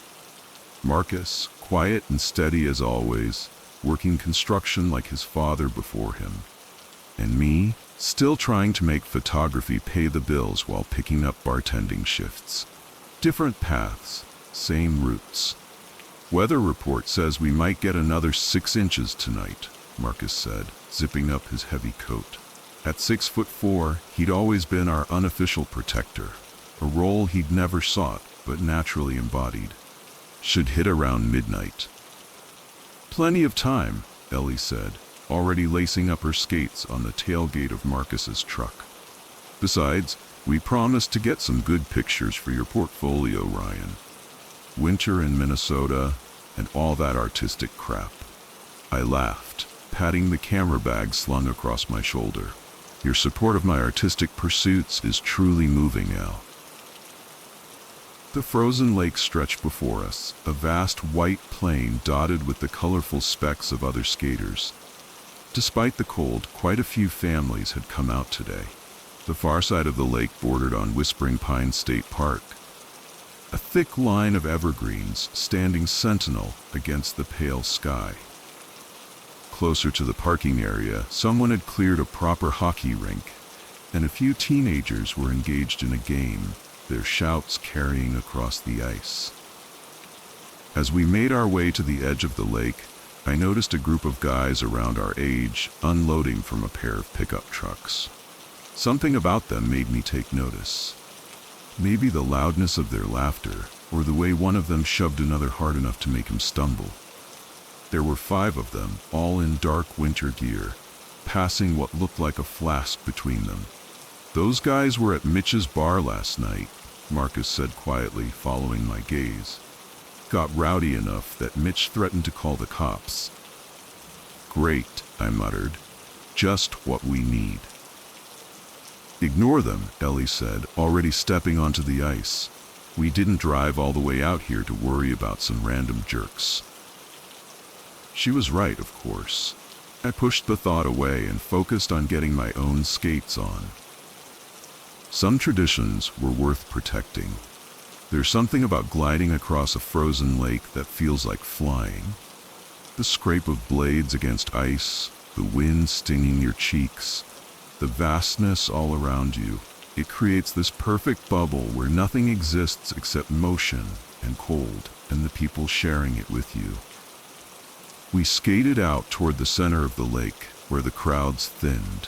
S1: Marcus, quiet and steady as always, working construction like his father before him. And me, still trying to make photography pay the bills while picking up bartending shifts. Different paths, same routes. Weather report says we might get another 6 inches tonight, Marcus said, zipping up his heavy coat. At 6'4", he'd always been our unofficial protector, a role he'd never sought but naturally embodied. Should hit around midnight. Plenty of time, Ellie said, already lacing up her skates on the tailgate of Marcus's truck. Besides, we promised to get some good pictures for your portfolio, Ryan. Winter in Minnesota and all that artistic crap. I laughed, patting the camera bag slung across my shoulder. Your support of my artistic pursuits is truly moving, Al. The frozen lake stretched before us, a vast white plain dotted with the colorful specks of other skaters. Despite the cold, quite a few families had come out today. The far side of the lake bordered on Whispering Pines State Park, a thick line of evergreens standing sentinel against the pale sky. Closer to the parking area, someone had cleared a proper hockey rink, and a few teenagers were engaged in a game, their shouts carrying across the ice. As we made our way to the edge of the lake, I noticed a group of guys around our age unloading from a pair of pickup trucks. Something about them made me take notice. Maybe the loudness of their laughter, or the way one of them shoved another hard enough to make him stumble. There were 5 of them, all in dark winter gear, passing what looked like a flask between them. "Those guys were at Mitch's bar last night," Marcus said quietly, following my gaze. "Got rowdy enough that Mitch threatened to call the cops." "Great," I muttered. "Just what we need." "Ignore them," Ellie said, already stepping onto the ice. "We didn't drive all the way out here to worry about some random jerks." She was right, of course. I pushed the thought away and focused on getting my own skates on. Some traditions were worth protecting. There's something about gliding across a frozen lake that feels like flying. The scrape of blades against ice, the wind stinging your cheeks, the vastness all around you. It creates this perfect bubble where nothing exists except motion and cold and the people sharing it with you. We skated out toward the center of the lake, where the crowds thinned.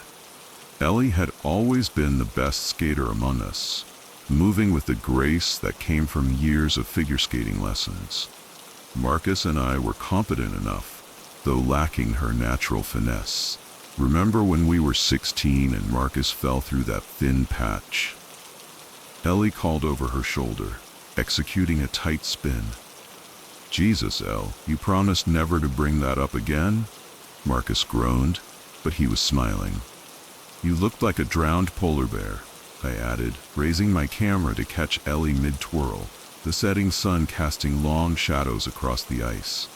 S1: Ellie had always been the best skater among us, moving with the grace that came from years of figure skating lessons. Marcus and I were competent enough, though lacking her natural finesse. "Remember when we were 16 and Marcus fell through that thin patch?" Ellie called over her shoulder, executing a tight spin. "Jesus, Elle, you promised never to bring that up again?" Marcus groaned, but he was smiling. "You looked like a drowned polar bear," I added, raising my camera to catch Ellie mid-twirl, the setting sun casting long shadows across the ice.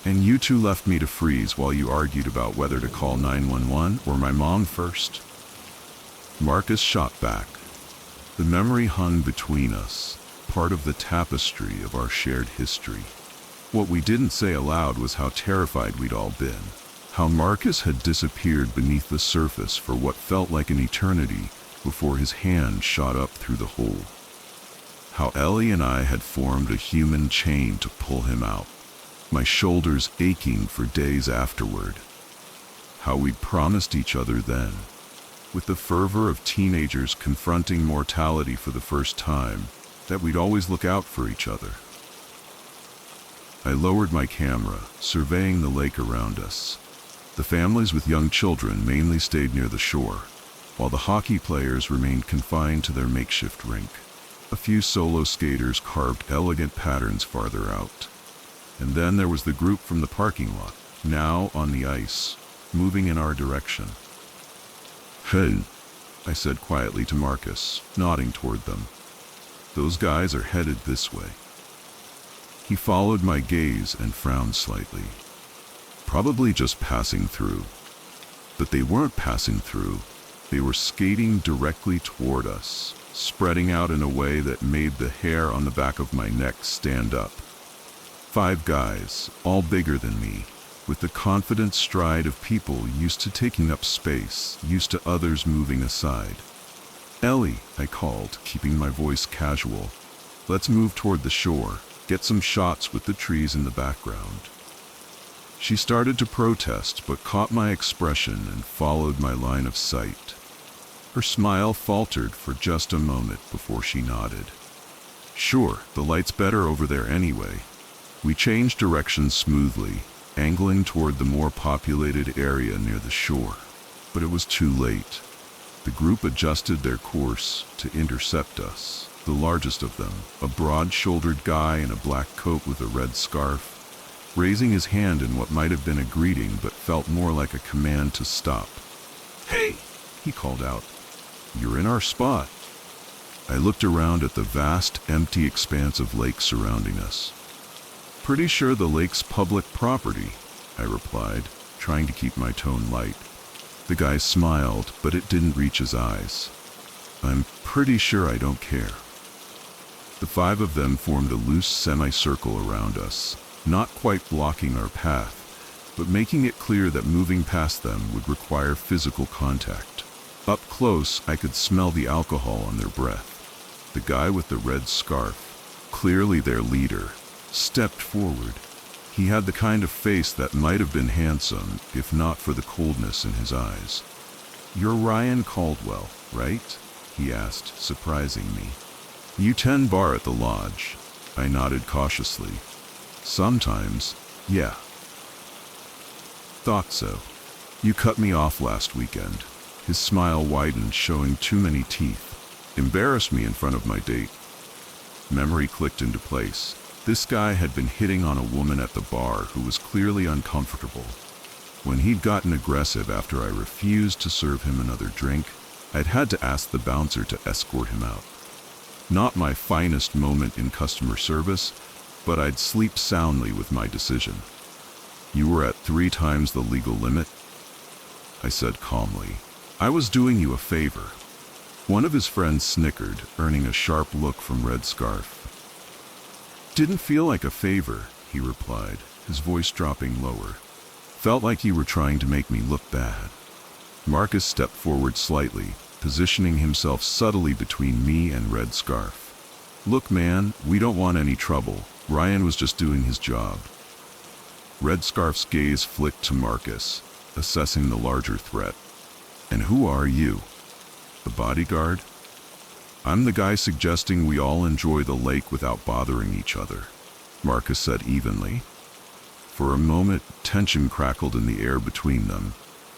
S1: "And you two left me to freeze while you argued about whether to call 911 or my mom first." Marcus shot back. The memory hung between us, part of the tapestry of our shared history. What we didn't say aloud was how terrified we'd all been. How Marcus had disappeared beneath the surface for what felt like an eternity before his hand shot up through the hole. How Ellie and I had formed a human chain to pull him out, my shoulders aching for days afterward. How we'd promised each other then, with the fervor of teenagers confronting mortality for the first time, that we'd always look out for each other. I lowered my camera, surveying the lake around us. The families with young children mainly stayed near the shore, while the hockey players remained confined to their makeshift rink. A few solo skaters carved elegant patterns farther out. And then there was the group from the parking lot, now on the ice, moving in our direction. "Hey," I said quietly to Marcus, nodding toward them. "Those guys are headed this way." He followed my gaze and frowned slightly. "Probably just passing through." But they weren't passing through. They were skating directly toward us, spreading out in a way that made the hair on the back of my neck stand up. 5 guys, all bigger than me, with the confident stride of people used to taking up space, used to others moving aside. "Ellie," I called, keeping my voice casual. "Let's move toward the shore, get some shots with the trees in the background." She started to protest, but caught my expression and followed my line of sight. Her smile faltered for just a moment before she nodded. "Sure, the light's better over there anyway." We changed direction smoothly, angling toward the more populated area near the shore. But it was too late. The group adjusted their course to intercept us. The largest of them, a broad-shouldered guy in a black coat with a red scarf, raising his hand in what might have been a greeting but felt more like a command to stop. "Hey!" he called out. "You're in our spot." I looked around at the vast, empty expanse of lake surrounding us. "Pretty sure the lake's public property," I replied, trying to keep my tone light. The guy smiled, but it didn't reach his eyes. "I'm pretty sure I don't care." The 5 of them formed a loose semicircle around us, not quite blocking our path, but making it clear that moving past them would require physical contact. Up close, I could smell the alcohol on their breath. The guy with the red scarf, clearly their leader, stepped forward. He had the kind of face that might have been handsome if not for the coldness in his eyes. "You're Ryan Caldwell, right?" he asked, surprising me. "You tend bar at the lodge." I nodded cautiously. "Sometimes, yeah." "Thought so. You cut me off last weekend." His smile widened, showing too many teeth. "Embarrassed me in front of my date." Memory clicked into place. This guy had been hitting on a woman at the bar who was clearly uncomfortable. When he'd gotten aggressive after I refused to serve him another drink, I'd had to ask the bouncer to escort him out. Not my finest moment in customer service, but I'd sleep soundly with my decision. "You were at 3 times the legal limit," I said calmly. "I was doing you a favor." One of his friends snickered, earning a sharp look from Red Scarf. "Didn't feel like a favor," he replied, his voice dropping lower. "Felt like you were trying to make me look bad." Marcus stepped forward slightly, positioning himself subtly between me and Red Scarf. "Look, man, we don't want any trouble. Ryan was just doing his job." Red Scarf's gaze flicked to Marcus, assessing the larger threat. "And who are you? The bodyguard?" "I'm the guy suggesting we all enjoy the lake without bothering each other," Marcus said evenly. For a moment, tension crackled in the air between them.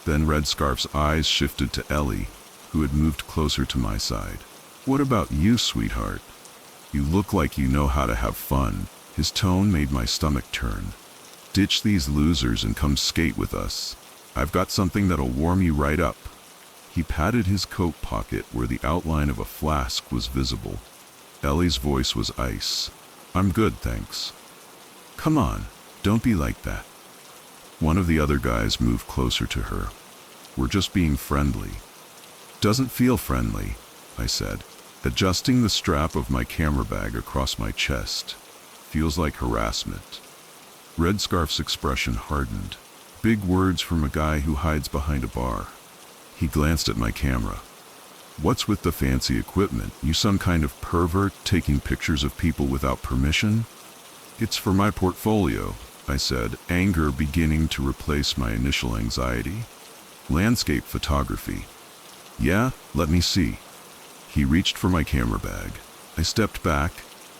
S1: Then Red Scarf's eyes shifted to Ellie, who had moved closer to my side. "What about you, sweetheart? You look like you know how to have fun." His tone made my stomach turn. "Ditch these losers and come skate with us. I've got something that'll warm you right up." He patted his coat pocket where the outline of a flask was visible. Ellie's voice was ice. "I'm good, thanks." "Come on, don't be like that." One of the other guys moved closer to her. "We're just being friendly." "Doesn't feel friendly," I said, adjusting the strap of my camera bag across my chest. "Feels like harassment." Red Scarf's expression hardened. Big words from a guy who hides behind a bar. He glanced at my camera. "What's with the fancy equipment? You some kind of pervert taking pictures of people without permission?" "It's for my portfolio," I said, anger beginning to replace my initial anxiety. "Landscape photography." "Yeah, let me see." He reached for my camera bag. I stepped back,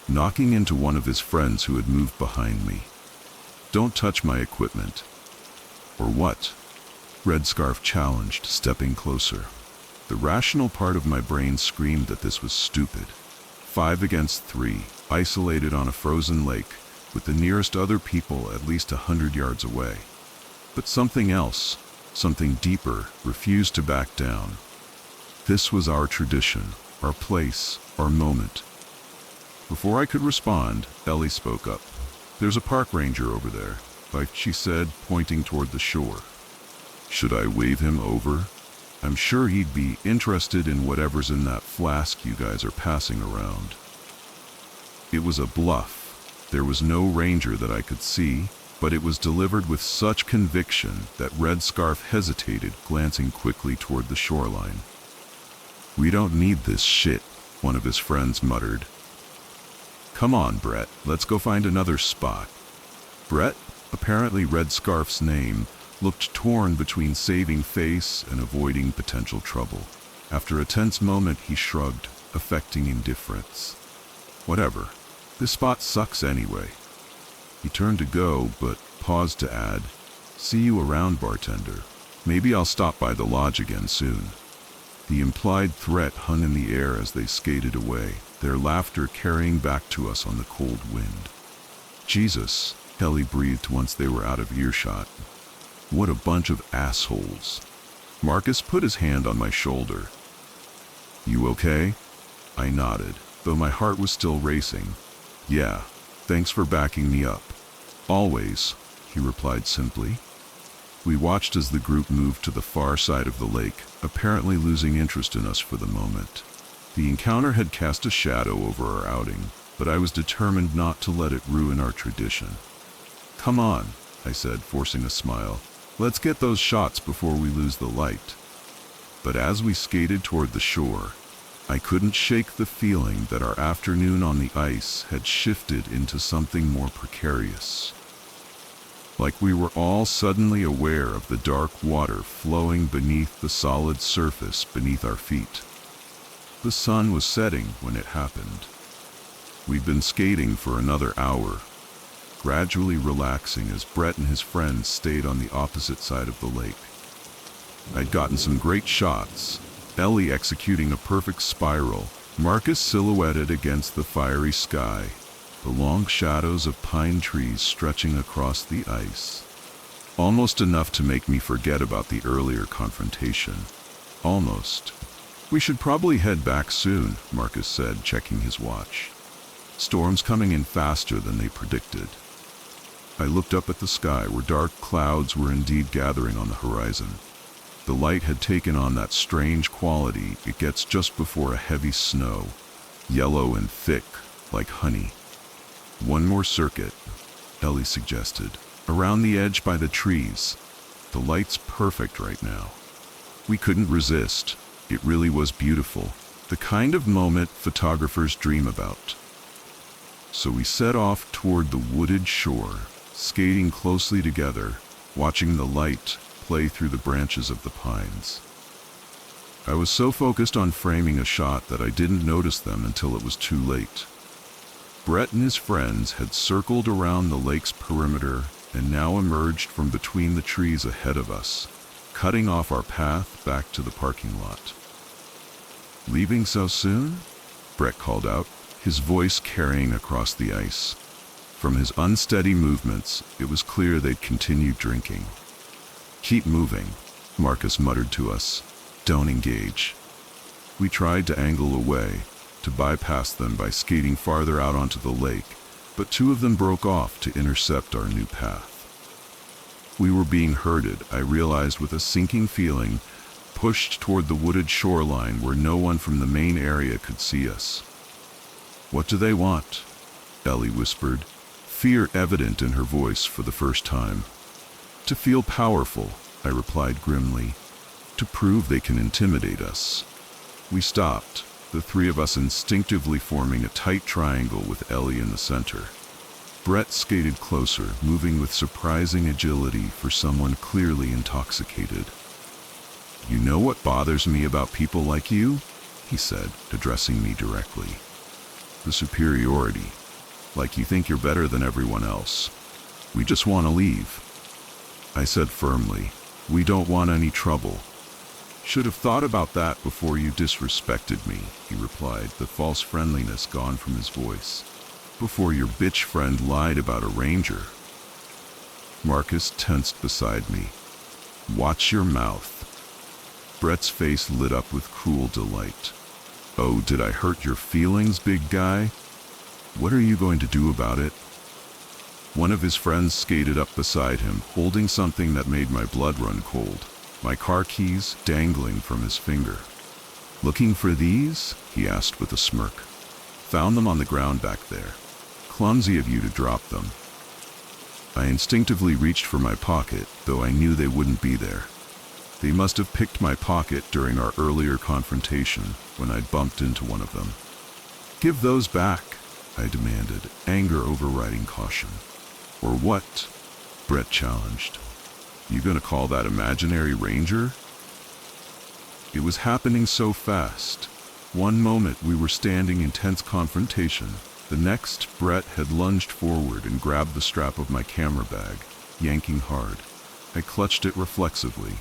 S1: knocking into one of his friends who had moved behind me. "Don't touch my equipment." "Or what?" Red Scarf challenged, stepping closer. The rational part of my brain screamed that this was stupid. 5 against 3, isolated on a frozen lake, with the nearest other people at least 100 yards away. But something else, something deeper, refused to back down. This was our tradition, our place, our moment. Before I could respond, Ellie spoke up. "There's a park ranger over there," she said, pointing toward the shore. Should I wave him over? I'm sure he'd be interested in whatever's in that flask you guys are passing around. It was a bluff. There was no ranger that I could see, but it was delivered with such conviction that Red Scarf hesitated, glancing quickly toward the shoreline. "We don't need this shit," one of his friends muttered. "Come on, Brett, let's go find another spot." Brett, apparently Red Scarf's name, looked torn between saving face and avoiding potential trouble. After a tense moment, he shrugged, affecting indifference. "Whatever. This spot sucks anyway." He turned to go, but paused to add, "See you around, bartender. Maybe I'll stop by the lodge again soon." The implied threat hung in the air as they skated away, their laughter carrying back to us on the cold wind. "Jesus," Ellie breathed once they were out of earshot. "What a bunch of assholes." Marcus put his hand on my shoulder. "You okay?" I nodded, though my heart was still racing. "Yeah, thanks for backing me up." "Always," he replied simply. We watched as the group moved to the far side of the lake, apparently losing interest in us for the moment. The encounter had cast a shadow over our outing, but I was determined not to let it ruin our tradition. "Come on," I said, forcing a smile. "Let's get those shots before we lose the light." But as we skated toward the shore, I couldn't shake the feeling that our afternoon on the ice had shifted into something more precarious. Like we were all suddenly aware of the dark water flowing beneath the solid surface beneath our feet. The sun was setting when it happened. We'd been skating for another hour, gradually relaxing as Brett and his friends stayed on the opposite side of the lake. I'd gotten some great shots, Ellie executing a perfect spiral, Marcus silhouetted against the fiery sky, the long shadows of pine trees stretching across the ice. Almost enough to make me forget about the earlier confrontation. Almost. "We should probably head back soon," Marcus said, checking his watch. "Storm's coming in faster than they predicted." I looked up at the sky where dark clouds were indeed gathering on the horizon. The light had taken on that strange quality it gets just before a heavy snow, yellow and thick, like honey. "One more circuit," Ellie suggested, "around the edge by the trees. The light's perfect right now." We couldn't resist. It really was beautiful, the kind of moment photographers dream about. So we set off toward the wooded shore, skating closely together, watching the light play through the branches of the pines. I was so focused on framing a shot that I didn't notice them until it was too late. Brett and his friends had circled around the lake's perimeter and now emerged from between the trees ahead of us, cutting off our path back to the parking lot. "Leaving so soon?" Brett called out, his voice carrying across the ice. From his unsteady movements, it was clear they'd continued drinking. "Keep moving," Marcus muttered to us. "Don't engage." We tried to angle away, to bypass them by skating farther out onto the lake, but two of them broke off to intercept our new path. We were being herded, I realized with a sinking feeling, pushed toward the wooded shoreline where no one from the main area could see us. "What do they want?" Ellie whispered, fear evident in her voice for the first time. "To feel powerful," I replied grimly. "To prove they can intimidate us." We stopped, the three of us instinctively forming a tight triangle with Ellie in the center. Brett skated closer, moving with surprising agility for someone clearly intoxicated. "You know what bothers me about people like you?" he said, addressing me directly. "The superiority. Like you think you're better than everyone else. We just want to leave." I said firmly, "We don't want any trouble." "Should have thought about that before you disrespected me," he replied, the false friendliness gone from his voice. "Before your bitch friend lied about a ranger." Marcus tensed beside me. "Watch your mouth." Brett's face lit up with cruel delight. "Oh, did I hurt your feelings, big guy? What are you going to do about it?" One of his friends skated up beside him, holding something that made my blood run cold, my car keys dangling from his finger. "Looking for these?" he asked with a smirk. "Found them on the ground back there. Clumsy of you to drop them." I instinctively reached for my pocket, though I knew they wouldn't be there. They must have picked my pocket during our earlier confrontation when I'd bumped into one of them. "Give those back," I demanded, anger overriding caution. "Or what?" Brett challenged. "You gonna call that imaginary ranger?" It was happening so fast. One moment we were standing in tense confrontation. The next, Brett had lunged forward and grabbed the strap of my camera bag, yanking hard. I clutched it reflexively,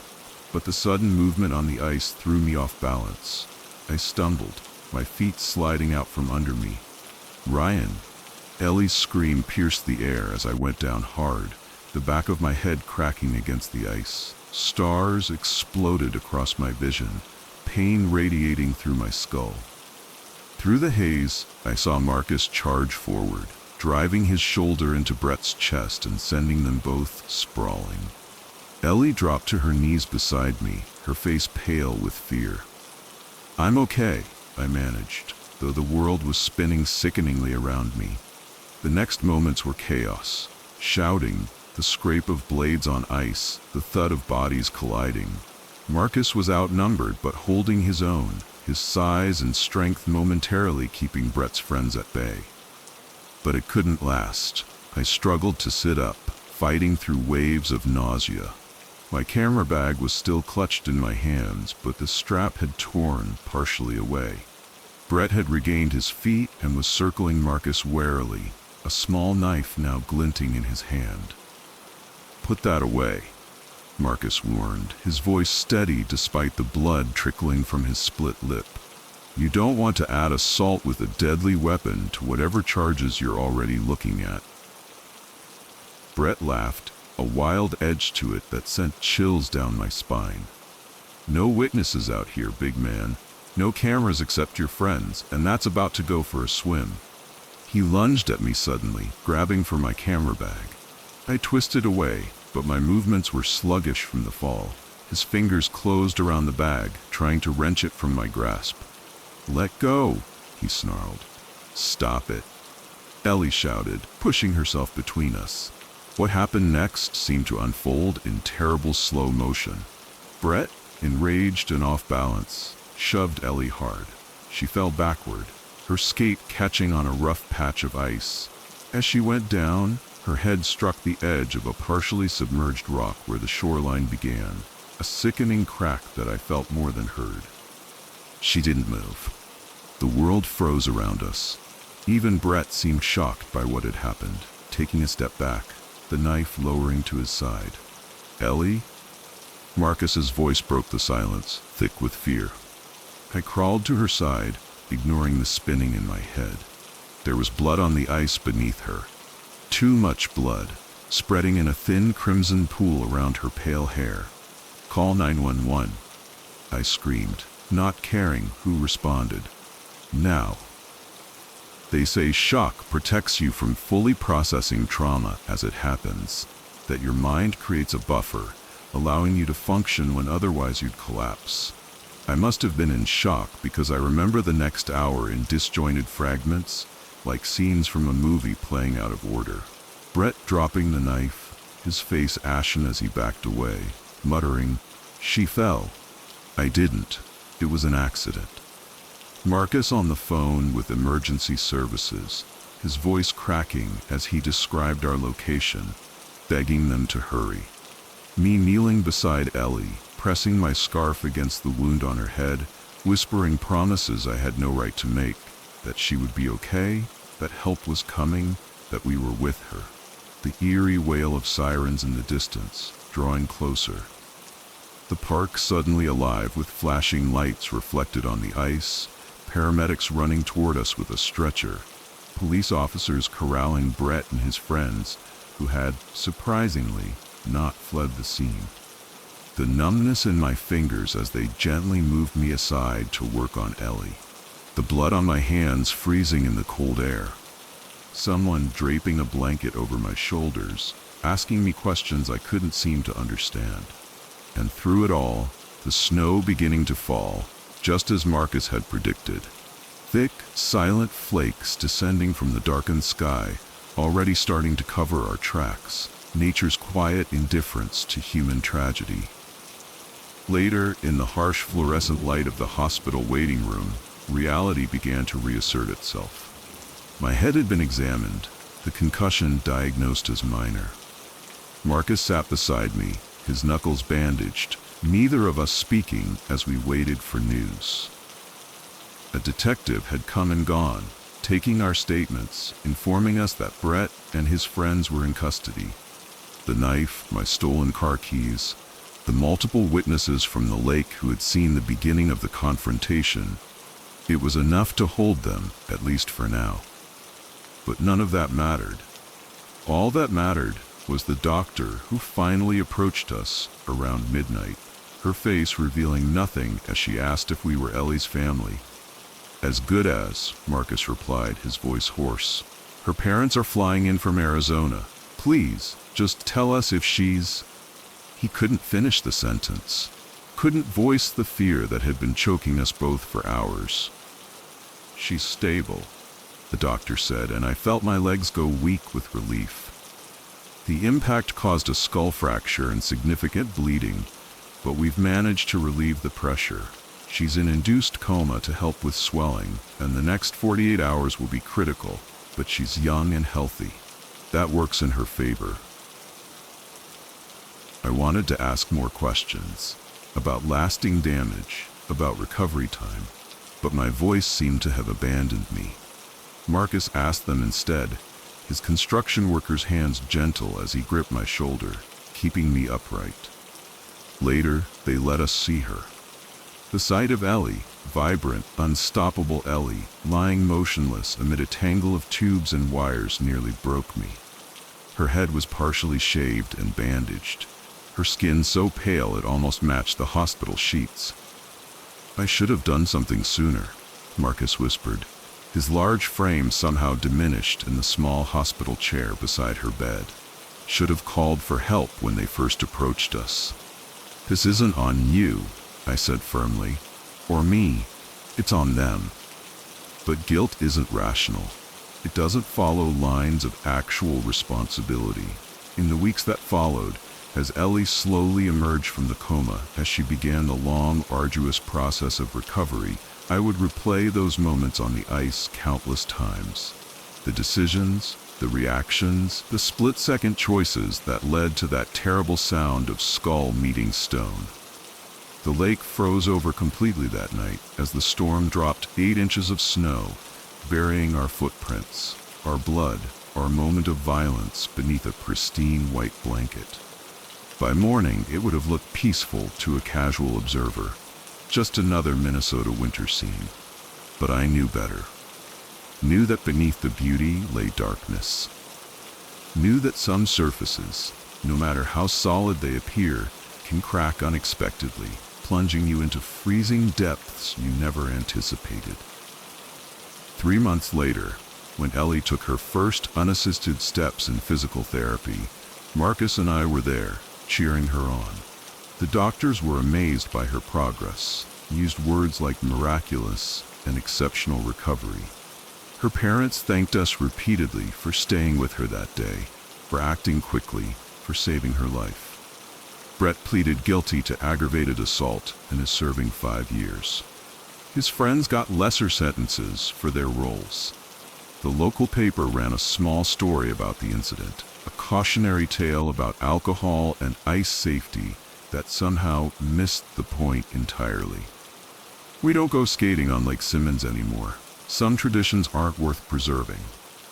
S1: but the sudden movement on the ice threw me off balance. I stumbled, my feet sliding out from under me. "Ryan!" Ellie's scream pierced the air as I went down hard, the back of my head cracking against the ice. Stars exploded across my vision, pain radiating through my skull. Through the haze, I saw Marcus charge forward, driving his shoulder into Brett's chest and sending them both sprawling. Ellie dropped to her knees beside me, her face pale with fear. "I'm okay," I managed, though the world was spinning sickeningly around me. The next moments were chaos. Shouting, the scrape of blades on ice, the thud of bodies colliding. Marcus was outnumbered but holding his own, his size and strength momentarily keeping Brett's friends at bay. But it couldn't last. I struggled to sit up, fighting through waves of nausea. My camera bag was still clutched in my hands, but the strap had torn partially away. Brett had regained his feet and was circling Marcus warily, a small knife now glinting in his hand. "Put that away," Marcus warned, his voice steady despite the blood trickling from his split lip. "You don't want to add assault with a deadly weapon to whatever charges you're already looking at." Brett laughed, a wild edge to it that sent chills down my spine. "No witnesses out here, big man. No cameras except your friends, and that's about to go for a swim." He lunged at me suddenly, grabbing for my camera bag. I twisted away, but my movements were sluggish from the fall. His fingers closed around the bag, trying to wrench it from my grasp. "Let go," he snarled. "Stop it," Ellie shouted, pushing herself between us. What happened next seemed to unfold in terrible slow motion. Brett, enraged and off balance, shoved Ellie hard. She fell backward, her skate catching on a rough patch of ice. As she went down, her head struck the edge of a partially submerged rock where the shoreline began, a sickening crack that I felt more than heard. She didn't move. The world froze around us. Even Brett seemed shocked by what had happened, taking a step back, the knife lowering to his side. "Ellie?" Marcus's voice broke the silence, thick with fear. I crawled to her side, ignoring the spinning in my head. There was blood on the ice beneath her. Too much blood, spreading in a thin crimson pool around her pale hair. "Call 911. I screamed, not caring who responded. "Now." They say shock protects you from fully processing trauma as it happens, that your mind creates a buffer, allowing you to function when otherwise you'd collapse. I must have been in shock because I remember the next hour in disjointed fragments, like scenes from a movie playing out of order. Brett dropping the knife, his face ashen as he backed away, muttering, "She fell." I didn't. It was an accident. Marcus on the phone with emergency services, his voice cracking as he described our location, begging them to hurry. Me kneeling beside Ellie, pressing my scarf against the wound on her head, whispering promises I had no right to make, that she would be okay, that help was coming, that we were with her. The eerie wail of sirens in the distance, drawing closer. The park suddenly alive with flashing lights reflected on the ice, paramedics running toward us with a stretcher, police officers corralling Brett and his friends, who had, surprisingly, not fled the scene. The numbness in my fingers as they gently moved me aside to work on Ellie. The blood on my hands freezing in the cold air. Someone draping a blanket over my shoulders, asking me questions I couldn't seem to understand. And through it all, the snow beginning to fall, just as Marcus had predicted. Thick, silent flakes descending from the darkened sky, already starting to cover our tracks. Nature's quiet indifference to human tragedy. Later, in the harsh fluorescent light of the hospital waiting room, reality began to reassert itself. My head had been examined, the concussion diagnosed as minor. Marcus sat beside me, his knuckles bandaged, neither of us speaking as we waited for news. A detective had come and gone, taking our statements, informing us that Brett and his friends were in custody. The knife, my stolen car keys, the multiple witnesses from the lake who had seen the beginning of the confrontation. It was enough to hold them, at least for now. But none of that mattered. All that mattered was the doctor who finally approached us around midnight, her face revealing nothing as she asked if we were Ellie's family. "As good as," Marcus replied, his voice hoarse. "Her parents are flying in from Arizona. Please, just tell us if she's..." He couldn't finish the sentence, couldn't voice the fear that had been choking us both for hours. "She's stable," the doctor said, and I felt my legs go weak with relief. The impact caused a skull fracture and significant bleeding, but we've managed to relieve the pressure. She's in induced coma to help with swelling, and the next 48 hours will be critical, but she's young and healthy. That works in her favor. I wanted to ask more questions about lasting damage, about recovery time, but my voice seemed to have abandoned me. Marcus asked them instead, his construction worker's hands gentle as he gripped my shoulder, keeping me upright. Later, they let us see her. The sight of Ellie, vibrant, unstoppable Ellie, lying motionless amid a tangle of tubes and wires nearly broke me. Her head was partially shaved and bandaged, her skin so pale it almost matched the hospital sheets. "I should have done something sooner," Marcus whispered, his large frame somehow diminished in the small hospital chair beside her bed. "Should have called for help when they first approached us." "This isn't on you," I said firmly, "or me. It's on them." But guilt isn't rational. It doesn't follow lines of actual responsibility. In the weeks that followed, as Ellie slowly emerged from the coma, as she began the long, arduous process of recovery, I would replay those moments on the ice countless times. The decisions, the reactions, the split-second choices that led to that terrible sound of skull meeting stone. The lake froze over completely that night as the storm dropped 8 inches of snow, burying our footprints, our blood, our moment of violence beneath a pristine white blanket. By morning, it would have looked peaceful to a casual observer, just another Minnesota winter scene. But I knew better. Knew that beneath the beauty lay darkness. Knew that some surfaces, no matter how solid they appear, can crack unexpectedly, plunging you into freezing depths you never anticipated. 3 months later, when Ellie took her first unassisted steps in physical therapy, Marcus and I were there, cheering her on. The doctors were amazed by her progress, used words like miraculous and exceptional recovery. Her parents thanked us repeatedly for staying with her that day, for acting quickly, for saving her life. Brett pleaded guilty to aggravated assault and is serving 5 years. His friends got lesser sentences for their roles. The local paper ran a small story about the incident, a cautionary tale about alcohol and ice safety that somehow missed the point entirely. We don't go skating on Lake Simmons anymore. Some traditions aren't worth preserving.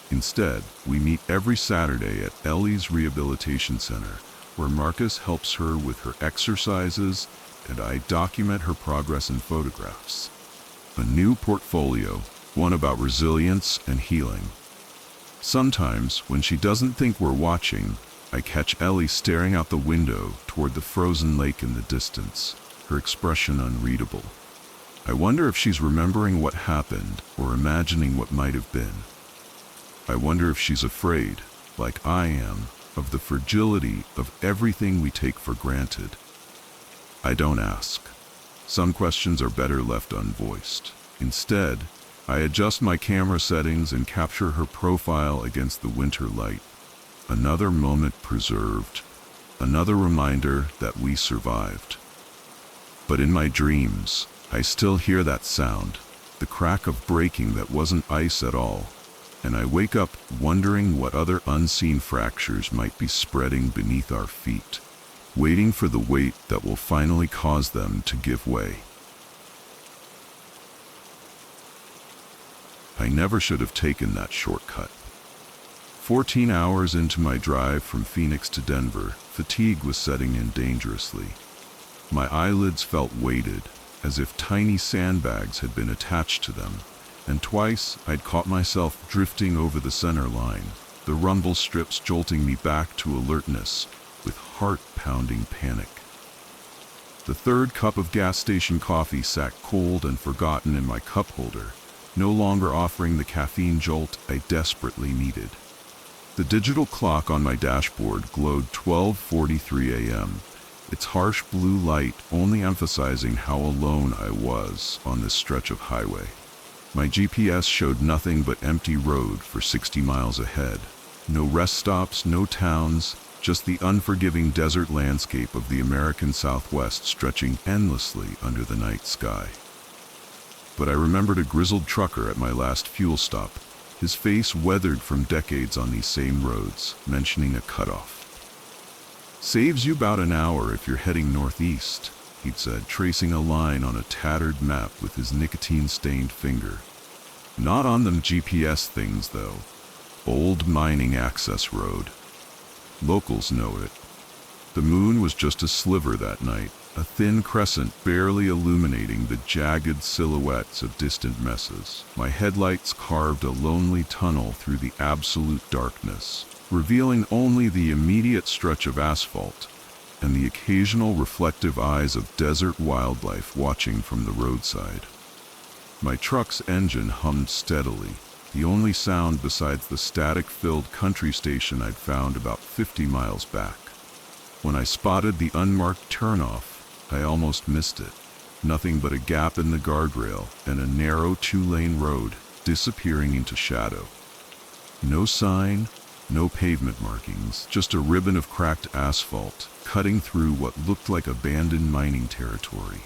S1: Instead, we meet every Saturday at Ellie's Rehabilitation Center, where Marcus helps her with her exercises and I document her progress in photographs. A new portfolio, one about resilience and healing. Sometimes, when she doesn't think we're watching, I catch Ellie staring out the window toward the frozen lake in the distance, her expression unreadable. I wonder if she's remembering what happened or imagining what might have been. I wonder if she's afraid, like I am, of the fragility of everything we take for granted. I don't ask. Some questions are better left unvoiced. Instead, I adjust my camera settings and capture her profile against the winter light. Another moment preserved. Another reminder that we survived. But in my dreams, I still hear that sound, the crack of breaking that wasn't ice at all, and I wake up wondering what other unseen fractures might be spreading beneath our feet, waiting for the weight that will finally cause them to give way. I never should have taken that shortcut. 14 hours into my drive from Phoenix to Denver, fatigue was setting in dangerously. My eyelids felt weighted, as if tiny sandbags had been attached to them, and twice I'd caught myself drifting over the center line, the rumble strips jolting me back to alertness with heart-pounding panic. The third cup of gas station coffee sat cold and forgotten in my cup holder, no longer offering the caffeine jolt I desperately needed. The digital clock on my dashboard glowed 12:43 a.m., its harsh blue light only emphasizing how alone I was on this stretch of highway. My GPS showed nothing but empty road for 60 miles ahead. No rest stops, no towns, just the unforgiving desert landscape of the American Southwest stretching endlessly under the night sky. But I remembered a grizzled trucker at my last fuel stop, his face weathered from decades on these same roads, mentioning a cutoff. "Saves you about an hour if you're heading northeast," he'd said, tracing a line on a tattered map with his nicotine-stained finger. "Not on them GPS things, though. Old mining access road. Locals know it." The moon was just a sliver that night, a thin crescent barely illuminating the jagged silhouettes of distant mesas. My headlights carved a lonely tunnel through the absolute darkness, revealing only the immediate stretch of asphalt and the occasional reflective eyes of desert wildlife watching from the roadside. My truck's engine hummed steadily, the only sound besides the static-filled country station I'd found about 50 miles back. When I spotted the unmarked turnoff, I almost missed it. Nothing but a gap in the guardrail and a narrow two-lane road disappearing into shadow. No sign, no pavement markings, just a ribbon of cracked asphalt cutting through what looked like abandoned mining territory.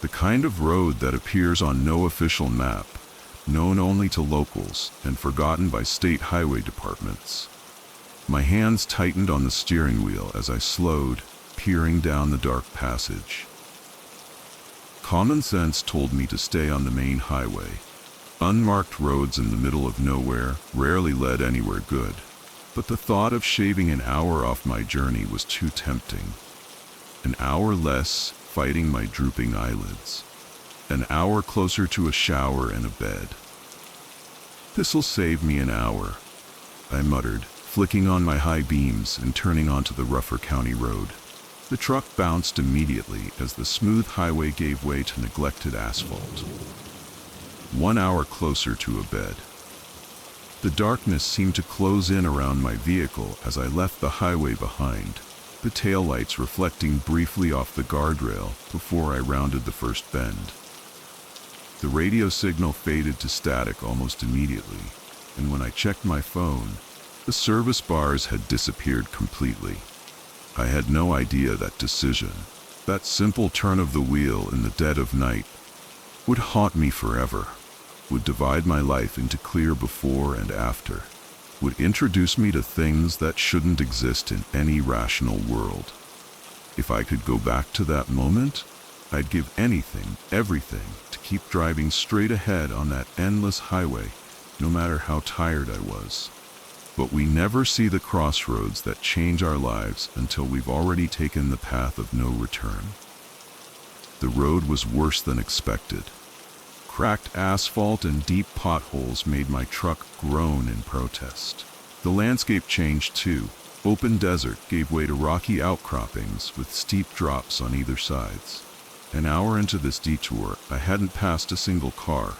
S1: The kind of road that appears on no official map, known only to locals and forgotten by state highway departments. My hands tightened on the steering wheel as I slowed, peering down the dark passage. Common sense told me to stay on the main highway. Unmarked roads in the middle of nowhere rarely led anywhere good, but the thought of shaving an hour off my journey was too tempting. An hour less fighting my drooping eyelids. An hour closer to a shower and a bed. "This'll save me an hour," I muttered, flicking on my high beams and turning onto the rougher county road. The truck bounced immediately as the smooth highway gave way to neglected asphalt. 1 hour closer to a bed. The darkness seemed to close in around my vehicle as I left the highway behind, the taillights reflecting briefly off the guardrail before I rounded the first bend. The radio signal faded to static almost immediately, and when I checked my phone, the service bars had disappeared completely. I had no idea that decision, that simple turn of the wheel in the dead of night, would haunt me forever, would divide my life into clear before and after, would introduce me to things that shouldn't exist in any rational world. If I could go back to that moment, I'd give anything, everything, to keep driving straight ahead on that endless highway, no matter how tired I was. But we never see the crossroads that change our lives until we've already taken the path of no return. The road was worse than expected. Cracked asphalt and deep potholes made my truck groan in protest. The landscape changed too. Open desert gave way to rocky outcroppings with steep drops on either sides. An hour into this detour, I hadn't passed a single car,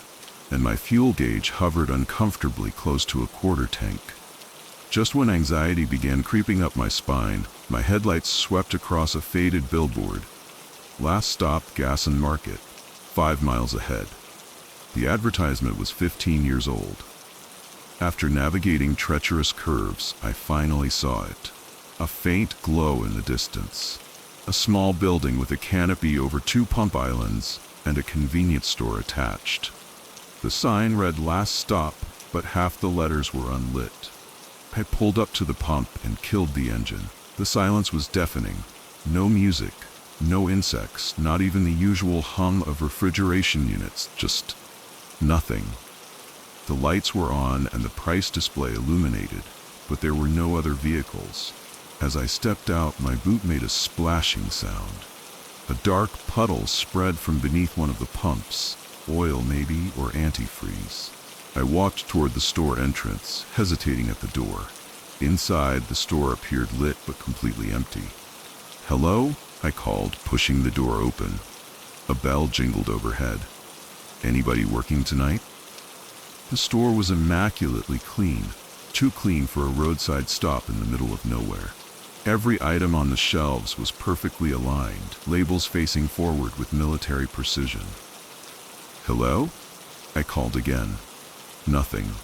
S1: and my fuel gauge hovered uncomfortably close to a quarter tank. Just when anxiety began creeping up my spine, my headlights swept across a faded billboard. "Last stop, Gasson Market, 5 miles ahead." The advertisement was 15 years old. After navigating treacherous curves, I finally saw it. A faint glow in the distance. A small building with a canopy over 2 pump islands and a convenience store attached. The sign read "Last Stop," but half the letters were unlit. I pulled up to the pump and killed the engine. The silence was deafening. No music, no insects, not even the usual hum of refrigeration units, just nothing. The lights were on and the price display illuminated, but there were no other vehicles. As I stepped out, my boot made a splashing sound. A dark puddle spread from beneath one of the pumps, oil maybe, or antifreeze. I walked toward the store entrance, hesitating at the door. Inside, the store appeared lit but completely empty. "Hello?" I called, pushing the door open. A bell jingled overhead. "Anybody working tonight?" The store was immaculately clean, too clean for a roadside stop in the middle of nowhere. Every item on the shelves was perfectly aligned, labels facing forward with military precision. "Hello?" I called again. Nothing.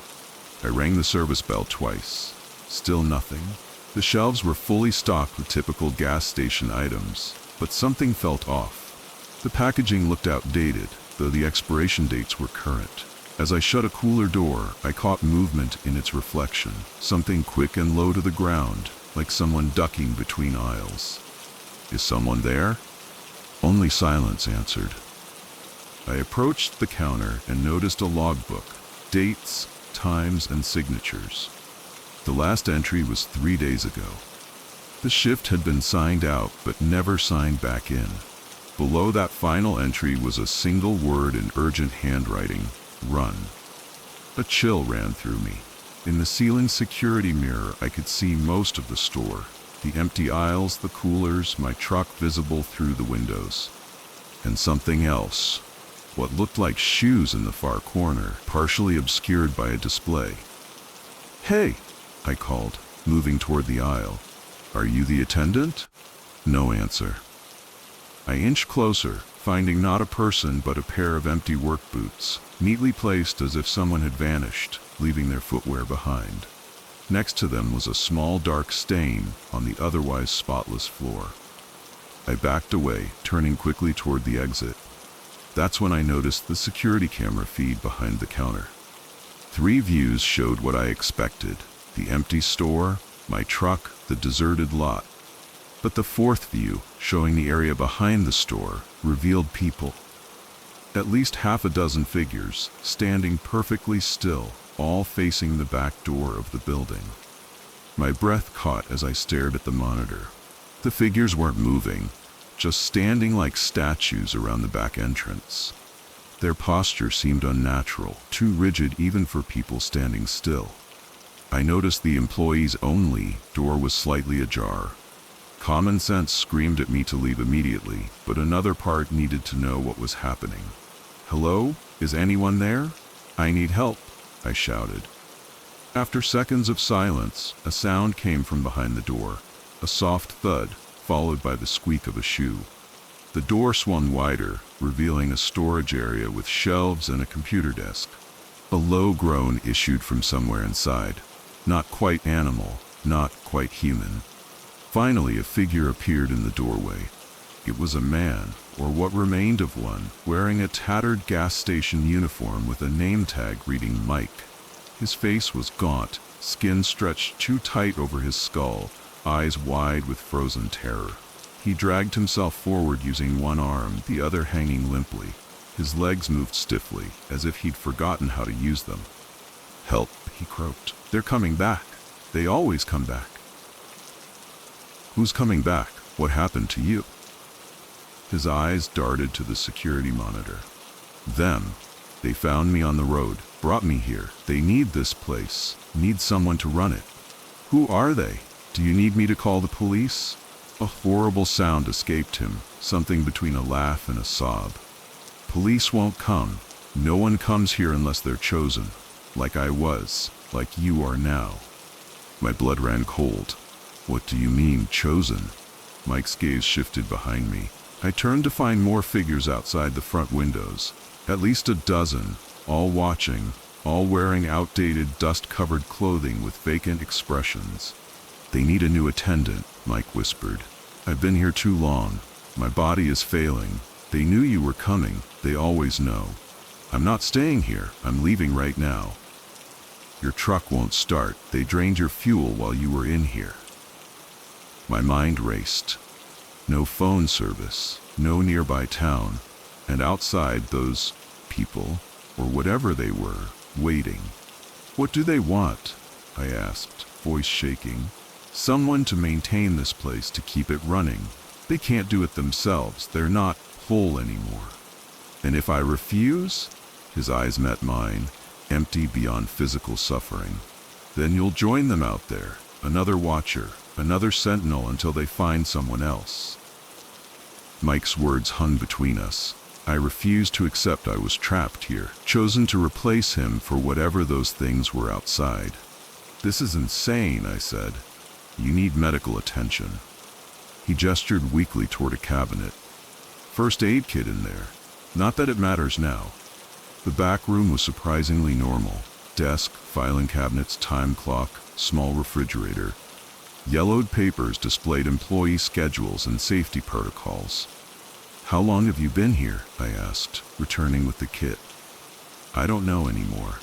S1: I rang the service bell twice. Still nothing. The shelves were fully stocked with typical gas station items, but something felt off. The packaging looked outdated, though the expiration dates were current. As I shut a cooler door, I caught movement in its reflection, something quick and low to the ground, like someone ducking between aisles. Is someone there? Only silence answered. I approached the counter and noticed a logbook, dates, times, and signatures. The last entry was 3 days ago. The shift had been signed out, but never signed back in. Below that final entry was a single word in urgent handwriting: run. A chill ran through me. In the ceiling security mirror, I could see most of the store. The empty aisles, the coolers, my truck visible through the windows. And something else. What looked like shoes in the far corner, partially obscured by a display. "Hey," I called, moving toward the aisle. "Are you the attendant?" No answer. I inched closer, finding not a person but a pair of empty work boots, neatly placed as if someone had vanished, leaving their footwear behind. Next to them was a small dark stain on the otherwise spotless floor. I backed away, turning quickly toward the exit. That's when I noticed the security camera feed behind the counter. 3 views showed what I expected: the empty store, my truck, the deserted lot. But the 4th view, showing the area behind the store, revealed people. At least half a dozen figures, standing perfectly still, all facing the back door of the building. My breath caught as I stared at the monitor. The figures weren't moving, just standing like statues around the back entrance. Their posture seemed unnatural, too rigid even for people standing still. I noticed the employees only door was slightly ajar. Common sense screamed at me to leave immediately, but another part needed to know what was happening. "Hello? Is anyone there? I need help," I shouted. After seconds of silence, a sound came from behind the door, a soft thud, followed by the squeak of a shoe. The door swung wider, revealing a storage area with shelves and a computer desk. A low groan issued from somewhere inside. Not quite animal, not quite human. Finally, a figure appeared in the doorway. It was a man, or what remained of one, wearing a tattered gas station uniform with a name tag reading Mike. His face was gaunt, skin stretched too tight over his skull, eyes wide with frozen terror. He dragged himself forward using one arm, the other hanging limply. His legs moved stiffly, as if he'd forgotten how to use them. "Help," he croaked. "They're coming back. They always come back." "Who's coming back? What happened to you?" His eyes darted to the security monitor. "Them. They found me on the road, brought me here. They need this place, need someone to run it." "Who are they? Do you need me to call the police?" A horrible sound escaped him, something between a laugh and a sob. "Police won't come. No one comes here unless they're chosen. Like I was, like you are now." My blood ran cold. "What do you mean, chosen?" Mike's gaze shifted behind me. I turned to find more figures outside the front windows. At least a dozen, all watching, all wearing outdated, dust-covered clothing with vacant expressions. "They need a new attendant," Mike whispered. "I've been here too long. My body is failing. They knew you were coming. They always know. I'm not staying here. I'm leaving right now. Your truck won't start. They drained your fuel while you were in here." My mind raced. No phone service, no nearby town, and outside those people, or whatever they were, waiting. "What do they want?" I asked, voice shaking. "Someone to maintain this place, to keep it running. They can't do it themselves. They're not whole anymore." "And if I refuse?" His eyes met mine, empty beyond physical suffering. "Then you'll join them out there, another watcher, another sentinel until they find someone else." Mike's words hung between us. I refused to accept I was trapped here, chosen to replace him for whatever those things were outside. "This is insane," I said. "You need medical attention." He gestured weakly toward a cabinet. "First aid kit in there. Not that it matters now." The back room was surprisingly normal. Desk, filing cabinets, time clock, small refrigerator. Yellowed papers displayed employee schedules and safety protocols. How long have you been here? I asked, returning with the kit. I don't know anymore.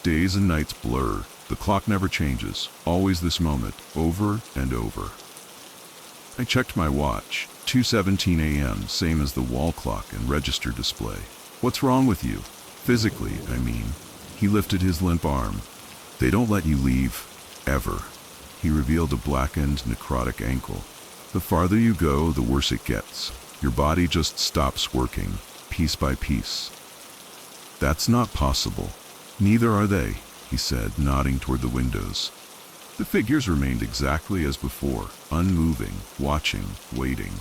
S1: Days and nights blur. The clock never changes. Always this moment, over and over. I checked my watch. 2:17 a.m., same as the wall clock and register display. What's wrong with you? Physically, I mean. He lifted his limp arm. They don't let you leave, ever. He revealed a blackened, necrotic ankle. The farther you go, the worse it gets. Your body just stops working, piece by piece. That's not possible. Neither are they, he said, nodding toward the windows. The figures remained exactly as before, unmoving, watching, waiting.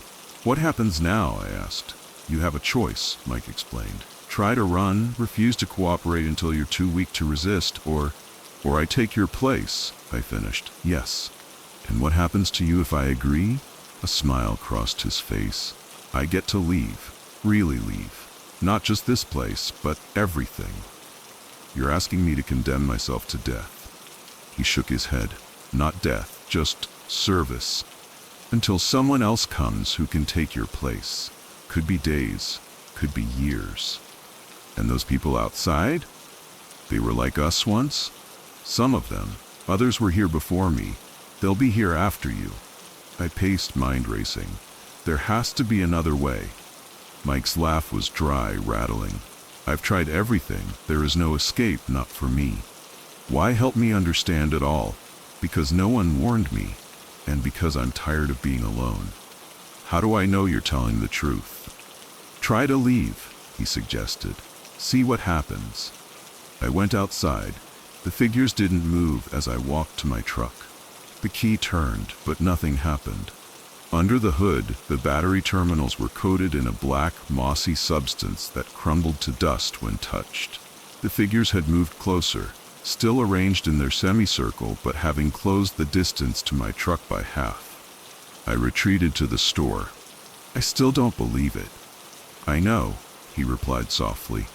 S1: What happens now? I asked. You have a choice, Mike explained. Try to run, refuse to cooperate until you're too weak to resist, or I take your place, I finished. Yes. And what happens to you if I agree? A smile crossed his face. I get to leave. Really leave. Not just this place, but everything. You're asking me to condemn myself to death. He shook his head. Not death, just service. Until someone else comes who can take your place. Could be days, could be years. And those people outside? They were like us once? Some of them. Others were here before me. They'll be here after you. I paced, mind racing. There has to be another way. Mike's laugh was dry, rattling. I've tried everything. There is no escape, not for me. Why help me understand it all? Because no one warned me, and because I'm tired of being alone. How do I know you're telling the truth? Try to leave, he suggested. See what happens. I went outside. The figures didn't move as I walked to my truck. The key turned, but nothing happened. Under the hood, the battery terminals were coated in a black, mossy substance that crumbled to dust when touched. The figures had moved closer, still arranged in their semicircle, but having closed the distance to my truck by half. I retreated to the store. I still don't believe it. I know, he replied softly.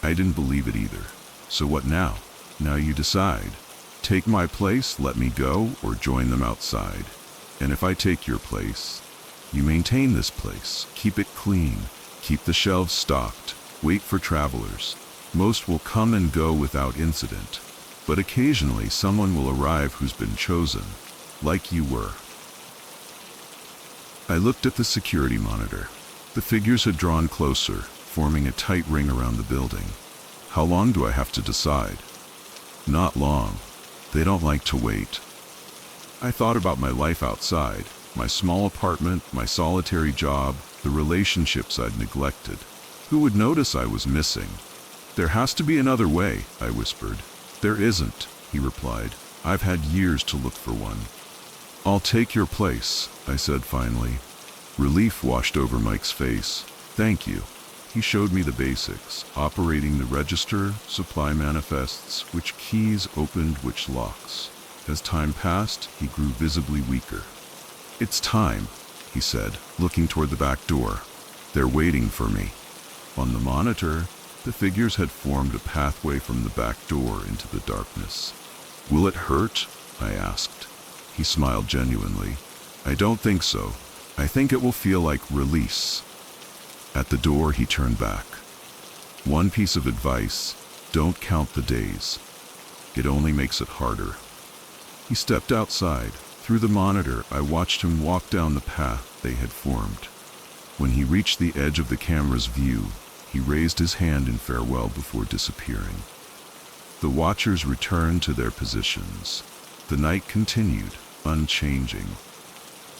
S1: I didn't believe it either. So what now? Now you decide. Take my place, let me go, or join them outside. And if I take your place, you maintain this place, keep it clean, keep the shelves stocked, wait for travelers. Most will come and go without incident, but occasionally someone will arrive who's been chosen, like you were. I looked at the security monitor. The figures had drawn closer, forming a tight ring around the building. How long do I have to decide? Not long. They don't like to wait. I thought about my life outside, my small apartment, my solitary job, the relationships I'd neglected. Who would notice I was missing? There has to be another way, I whispered. There isn't, he replied. I've had years to look for one. I'll take your place, I said finally. Relief washed over Mike's face. Thank you. He showed me the basics, operating the register, supply manifests, which keys opened which locks. As time passed, he grew visibly weaker. It's time, he said, looking toward the back door. They're waiting for me. On the monitor, the figures had formed a pathway from the back door into the darkness. Will it hurt? I asked. He smiled genuinely. I don't think so. I think it will feel like release. At the door, he turned back. One piece of advice, don't count the days. It only makes it harder. He stepped outside. Through the monitor, I watched him walk down the path they had formed. When he reached the edge of the camera's view, he raised his hand in farewell before disappearing. The watchers returned to their positions. The night continued, unchanging.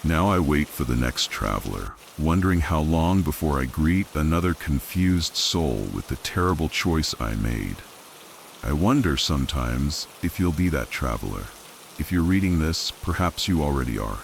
S1: Now I wait for the next traveler, wondering how long before I greet another confused soul with the terrible choice I made. I wonder sometimes if you'll be that traveler. If you're reading this, perhaps you already are.